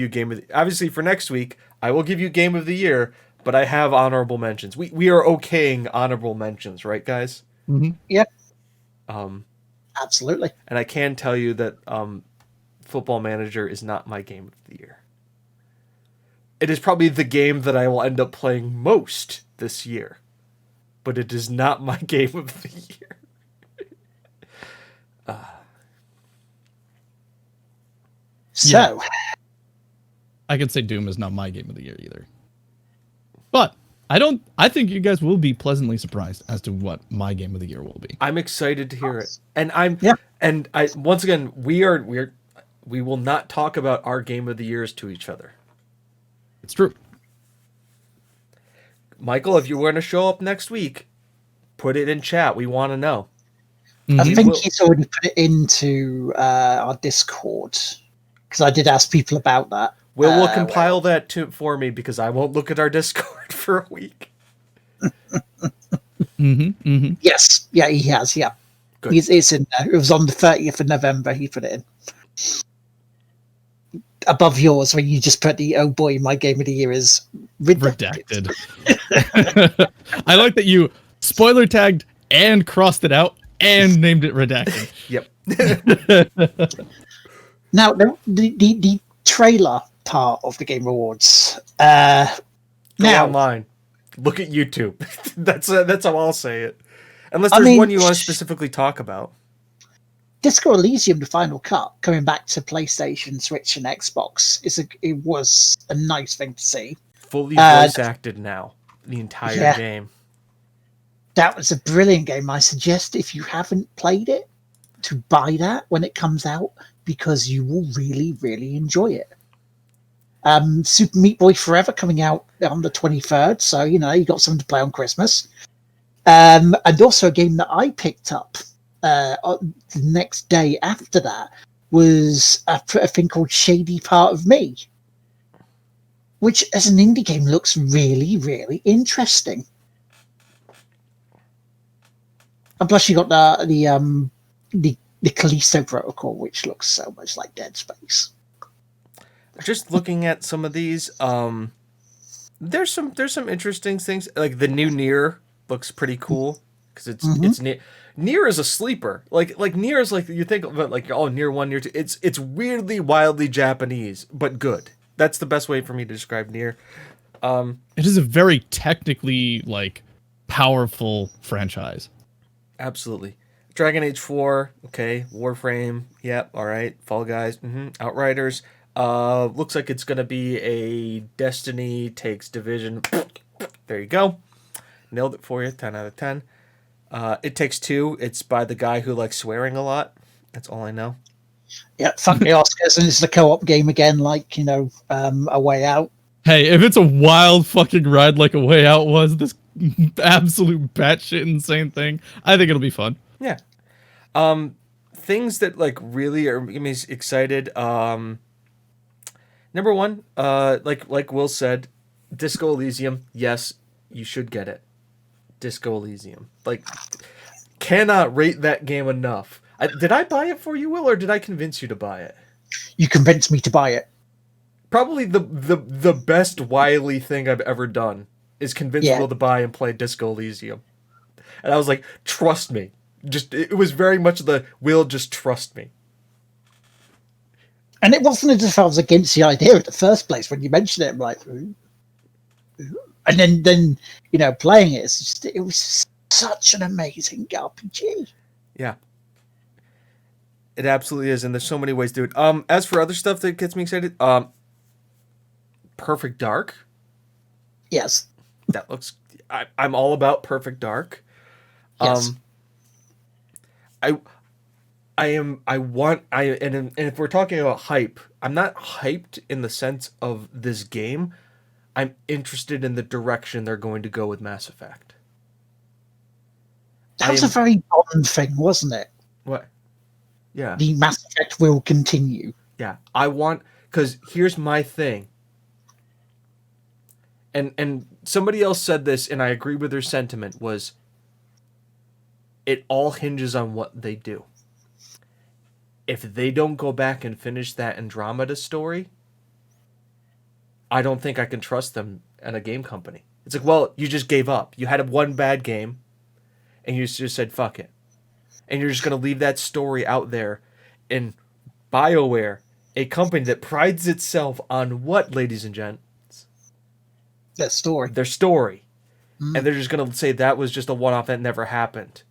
game of obviously for next week. I will give you game of the year, but I have honorable mentions. We are okaying honorable mentions, right, guys? Mm-hmm. Yep. Absolutely. And I can tell you that Football Manager is not my game of the year. It is probably the game that I will end up playing most this year, but it is not my game of the year. So, I can say Doom is not my game of the year either. But I think you guys will be pleasantly surprised as to what my game of the year will be. I'm excited to hear it. And once again, we will not talk about our game of the years to each other. It's true. Michael, if you want to show up next week, put it in chat. We want to know. I think he's already put it into our Discord, because I did ask people about that. Will compile that for me, because I won't look at our Discord for a week. Yes, yeah, he has. Yeah, it's in there. It was on the 30th of November. He put it in above yours, when you just put the "oh boy, my game of the year is redacted." I like that you spoiler tagged and crossed it out and named it redacted. Yep. Now the trailer part of the Game Awards. Go online. Look at YouTube. That's how I'll say it. Unless there's one you want to specifically talk about. Disco Elysium: The Final Cut coming back to PlayStation, Switch, and Xbox it was a nice thing to see. Fully voice acted now, the entire game. That was a brilliant game. I suggest if you haven't played it, to buy that when it comes out, because you will really, really enjoy it. Super Meat Boy Forever coming out on the 23rd, so you got something to play on Christmas. And also a game that I picked up the next day after that was a thing called Shady Part of Me, which as an indie game looks really, really interesting. And plus you got the Callisto Protocol, which looks so much like Dead Space. Just looking at some of these, there's some interesting things. Like the new Nier looks pretty cool because it's Nier is a sleeper. Like Nier is like, you think of it like, oh, Nier 1, Nier 2. It's weirdly, wildly Japanese, but good. That's the best way for me to describe Nier. It is a very technically powerful franchise. Absolutely. Dragon Age 4, okay. Warframe, yep, all right. Fall Guys, Outriders. Looks like it's gonna be a Destiny takes Division. There you go. Nailed it for you. 10 out of 10. It Takes Two. It's by the guy who likes swearing a lot. That's all I know. Yeah, fuck the Oscars, and it's the co-op game again, A Way Out. Hey, if it's a wild fucking ride like A Way Out was, this absolute batshit insane thing, I think it'll be fun. Yeah. things that like really are making me excited. Number one, like Will said, Disco Elysium. Yes, you should get it. Disco Elysium. Like, cannot rate that game enough. Did I buy it for you, Will, or did I convince you to buy it? You convinced me to buy it. Probably the best Wily thing I've ever done is convince Will to buy and play Disco Elysium. And I was like, trust me. It was very much the Will, just trust me. And it wasn't as if I was against the idea in the first place when you mentioned it. I'm like, ooh. And then playing it, it was such an amazing RPG. Yeah. It absolutely is, and there's so many ways to do it. As for other stuff that gets me excited, Perfect Dark. Yes. That looks... I'm all about Perfect Dark. Yes. And if we're talking about hype, I'm not hyped in the sense of this game. I'm interested in the direction they're going to go with Mass Effect. That was a very Bond thing, wasn't it? What? Yeah. The Mass Effect will continue. Yeah. Because here's my thing. And somebody else said this, and I agree with their sentiment, was it all hinges on what they do. If they don't go back and finish that Andromeda story, I don't think I can trust them at a game company. It's like, well, you just gave up. You had one bad game, and you just said, fuck it. And you're just going to leave that story out there. And BioWare, a company that prides itself on what, ladies and gents? Their story. Their story. Mm. And they're just going to say that was just a one-off that never happened.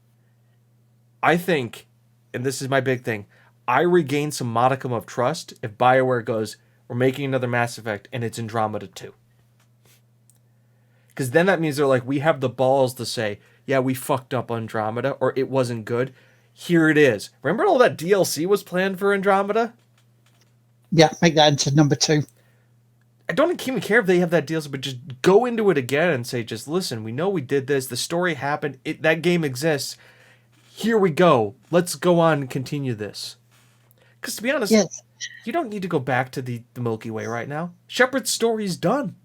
I think, and this is my big thing, I regain some modicum of trust if BioWare goes, we're making another Mass Effect, and it's Andromeda 2. Because then that means they're like, we have the balls to say, yeah, we fucked up Andromeda, or it wasn't good. Here it is. Remember all that DLC was planned for Andromeda? Yeah, make that into number 2. I don't even care if they have that DLC, but just go into it again and say, just listen, we know we did this. The story happened. That game exists. Here we go. Let's go on and continue this. Because to be honest, you don't need to go back to the Milky Way right now. Shepard's story's done.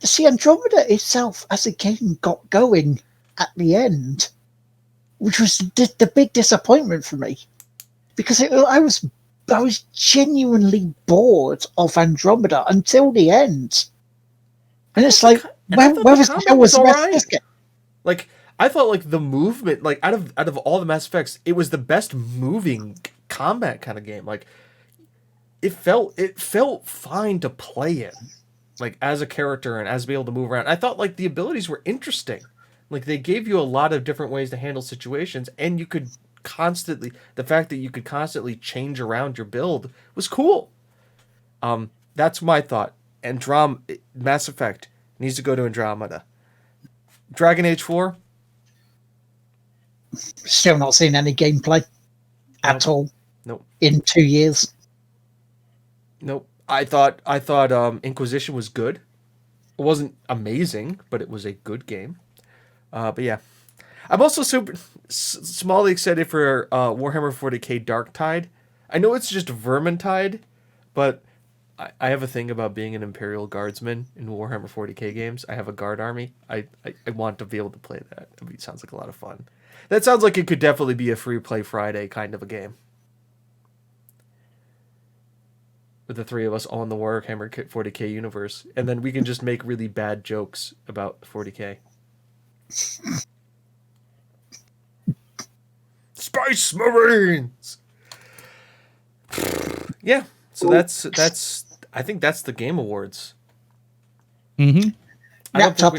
See, Andromeda itself as a game got going at the end, which was the big disappointment for me, because I was genuinely bored of Andromeda until the end, and it's like, where was the hell was the rest? Like, I thought like the movement, like out of all the Mass Effects, it was the best moving combat kind of game. Like, it felt fine to play in, like as a character and as be able to move around. I thought like the abilities were interesting. Like, they gave you a lot of different ways to handle situations, and you could the fact that you could constantly change around your build was cool. That's my thought. Mass Effect needs to go to Andromeda. Dragon Age 4. Still not seen any gameplay at all. Nope. In 2 years. Nope. I thought Inquisition was good. It wasn't amazing, but it was a good game. But yeah, I'm also smallly excited for Warhammer 40k Darktide. I know it's just Vermintide, but I have a thing about being an Imperial Guardsman in Warhammer 40k games. I have a guard army. I want to be able to play that. It sounds like a lot of fun. That sounds like it could definitely be a free play Friday kind of a game. With the three of us all in the Warhammer 40k universe. And then we can just make really bad jokes about 40k. Space Marines! Yeah, so that's I think that's the Game Awards. Mm-hmm. I don't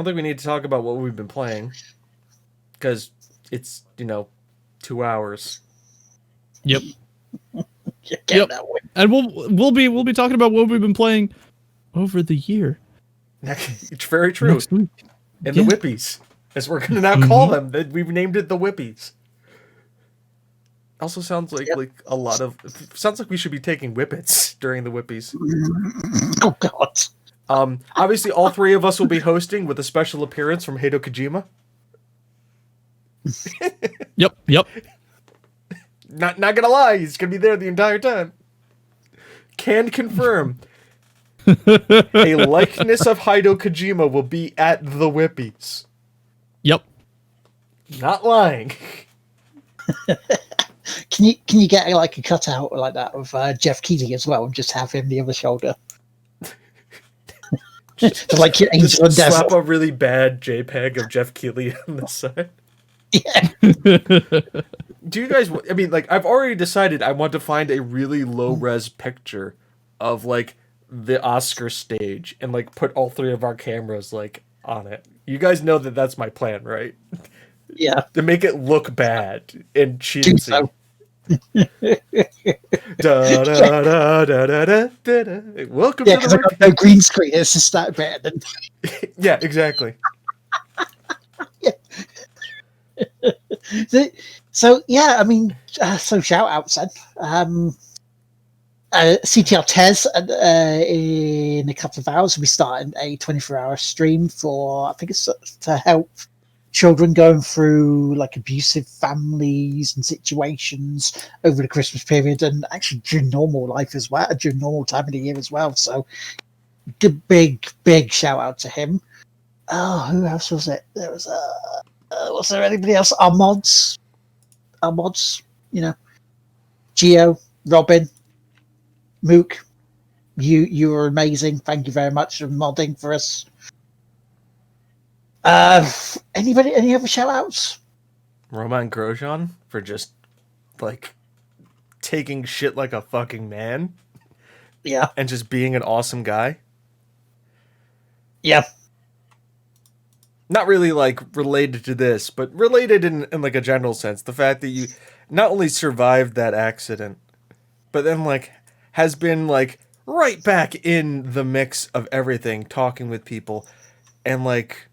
think we need to talk about what we've been playing, because it's 2 hours. Yep. Yep. And we'll be talking about what we've been playing over the year. It's very true. Next week. And the Whippies, as we're going to now call them. We've named it the Whippies. Also sounds like a lot of... Sounds like we should be taking whippets during the Whippies. Oh, God. Obviously, all three of us will be hosting with a special appearance from Hideo Kojima. Yep. Not gonna lie, he's gonna be there the entire time. Can confirm. A likeness of Hideo Kojima will be at the Whippies. Yep. Not lying. Can you get like a cutout like that of Geoff Keighley as well, and just have him the other shoulder? Like just slap a really bad JPEG of Geoff Keighley on the side. Yeah. Do you guys? I mean, like, I've already decided I want to find a really low res picture of like the Oscar stage and like put all three of our cameras like on it. You guys know that that's my plan, right? Yeah. To make it look bad and cheesy. So. Da, da, da, da, da, da, da. Welcome to because I got no green screen. It's just that bad. Yeah, exactly. So yeah, I mean, so shout outs then. CTR Tez in a couple of hours. We'll be starting a 24-hour stream for, I think it's to help children going through like abusive families and situations over the Christmas period, and actually during normal life as well, during normal time of the year as well. So big shout out to him. Oh, who else was it? There was was there anybody else? Our mods, you know, Geo, Robin, Mook, you were amazing. Thank you very much for modding for us. Anybody, any other shout outs? Roman Grosjean for just like taking shit like a fucking man. Yeah. And just being an awesome guy. Yeah. Not really like related to this, but related in like a general sense. The fact that you not only survived that accident, but then like has been like right back in the mix of everything, talking with people, and like,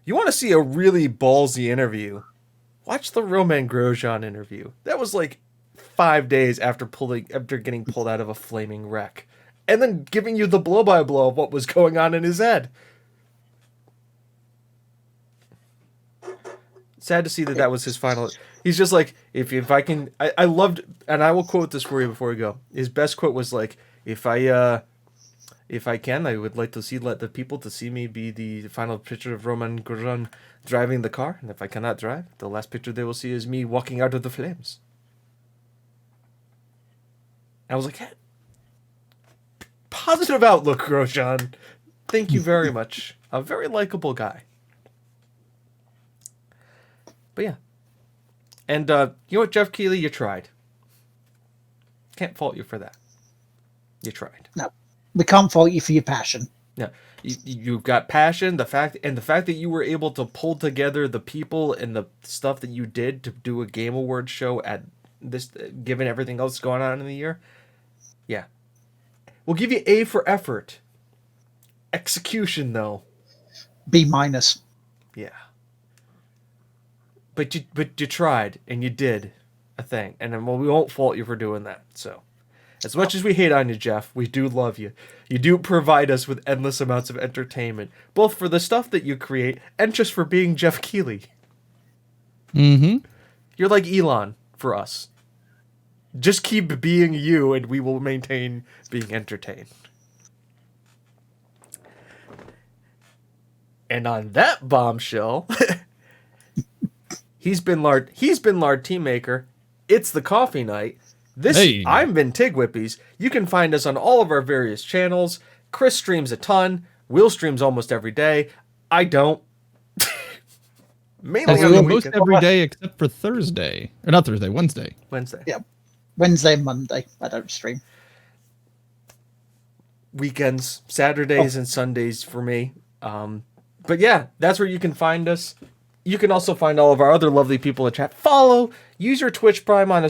you want to see a really ballsy interview? Watch the Roman Grosjean interview. That was like 5 days after getting pulled out of a flaming wreck, and then giving you the blow-by-blow of what was going on in his head. Sad to see that was his final. He's just like, if I can, I loved, and I will quote this for you before we go. His best quote was like, if I can, I would like to let the people to see me be the final picture of Roman Grosjean driving the car, and if I cannot drive, the last picture they will see is me walking out of the flames. I was like, hey, positive outlook, Grosjean. Thank you very much. A very likable guy. But yeah. And you know what, Geoff Keighley, you tried. Can't fault you for that. You tried. No, we can't fault you for your passion. Yeah, you've got passion. The fact that you were able to pull together the people and the stuff that you did to do a Game Awards show at this, given everything else going on in the year. Yeah, we'll give you A for effort. Execution, though, B-. Yeah. But you tried, and you did a thing. And then, well, we won't fault you for doing that. So, as much as we hate on you, Geoff, we do love you. You do provide us with endless amounts of entertainment, both for the stuff that you create and just for being Geoff Keighley. Mm-hmm. You're like Elon for us. Just keep being you, and we will maintain being entertained. And on that bombshell... He's been Lard Teammaker. It's the coffee night. I've been TGWPIS. You can find us on all of our various channels. Chris streams a ton. Will streams almost every day. I don't. Mainly on the most weekend. every day except for Thursday. Or not Thursday, Wednesday. Yeah. Wednesday and Monday. I don't stream. Weekends, Saturdays and Sundays for me. But yeah, that's where you can find us. You can also find all of our other lovely people in chat. Follow, use your Twitch Prime on a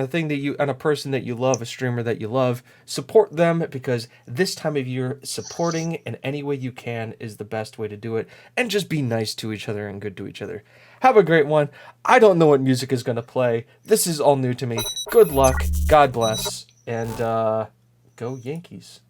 thing that you, on a person that you love, a streamer that you love. Support them, because this time of year, supporting in any way you can is the best way to do it. And just be nice to each other and good to each other. Have a great one. I don't know what music is going to play. This is all new to me. Good luck. God bless. And go Yankees.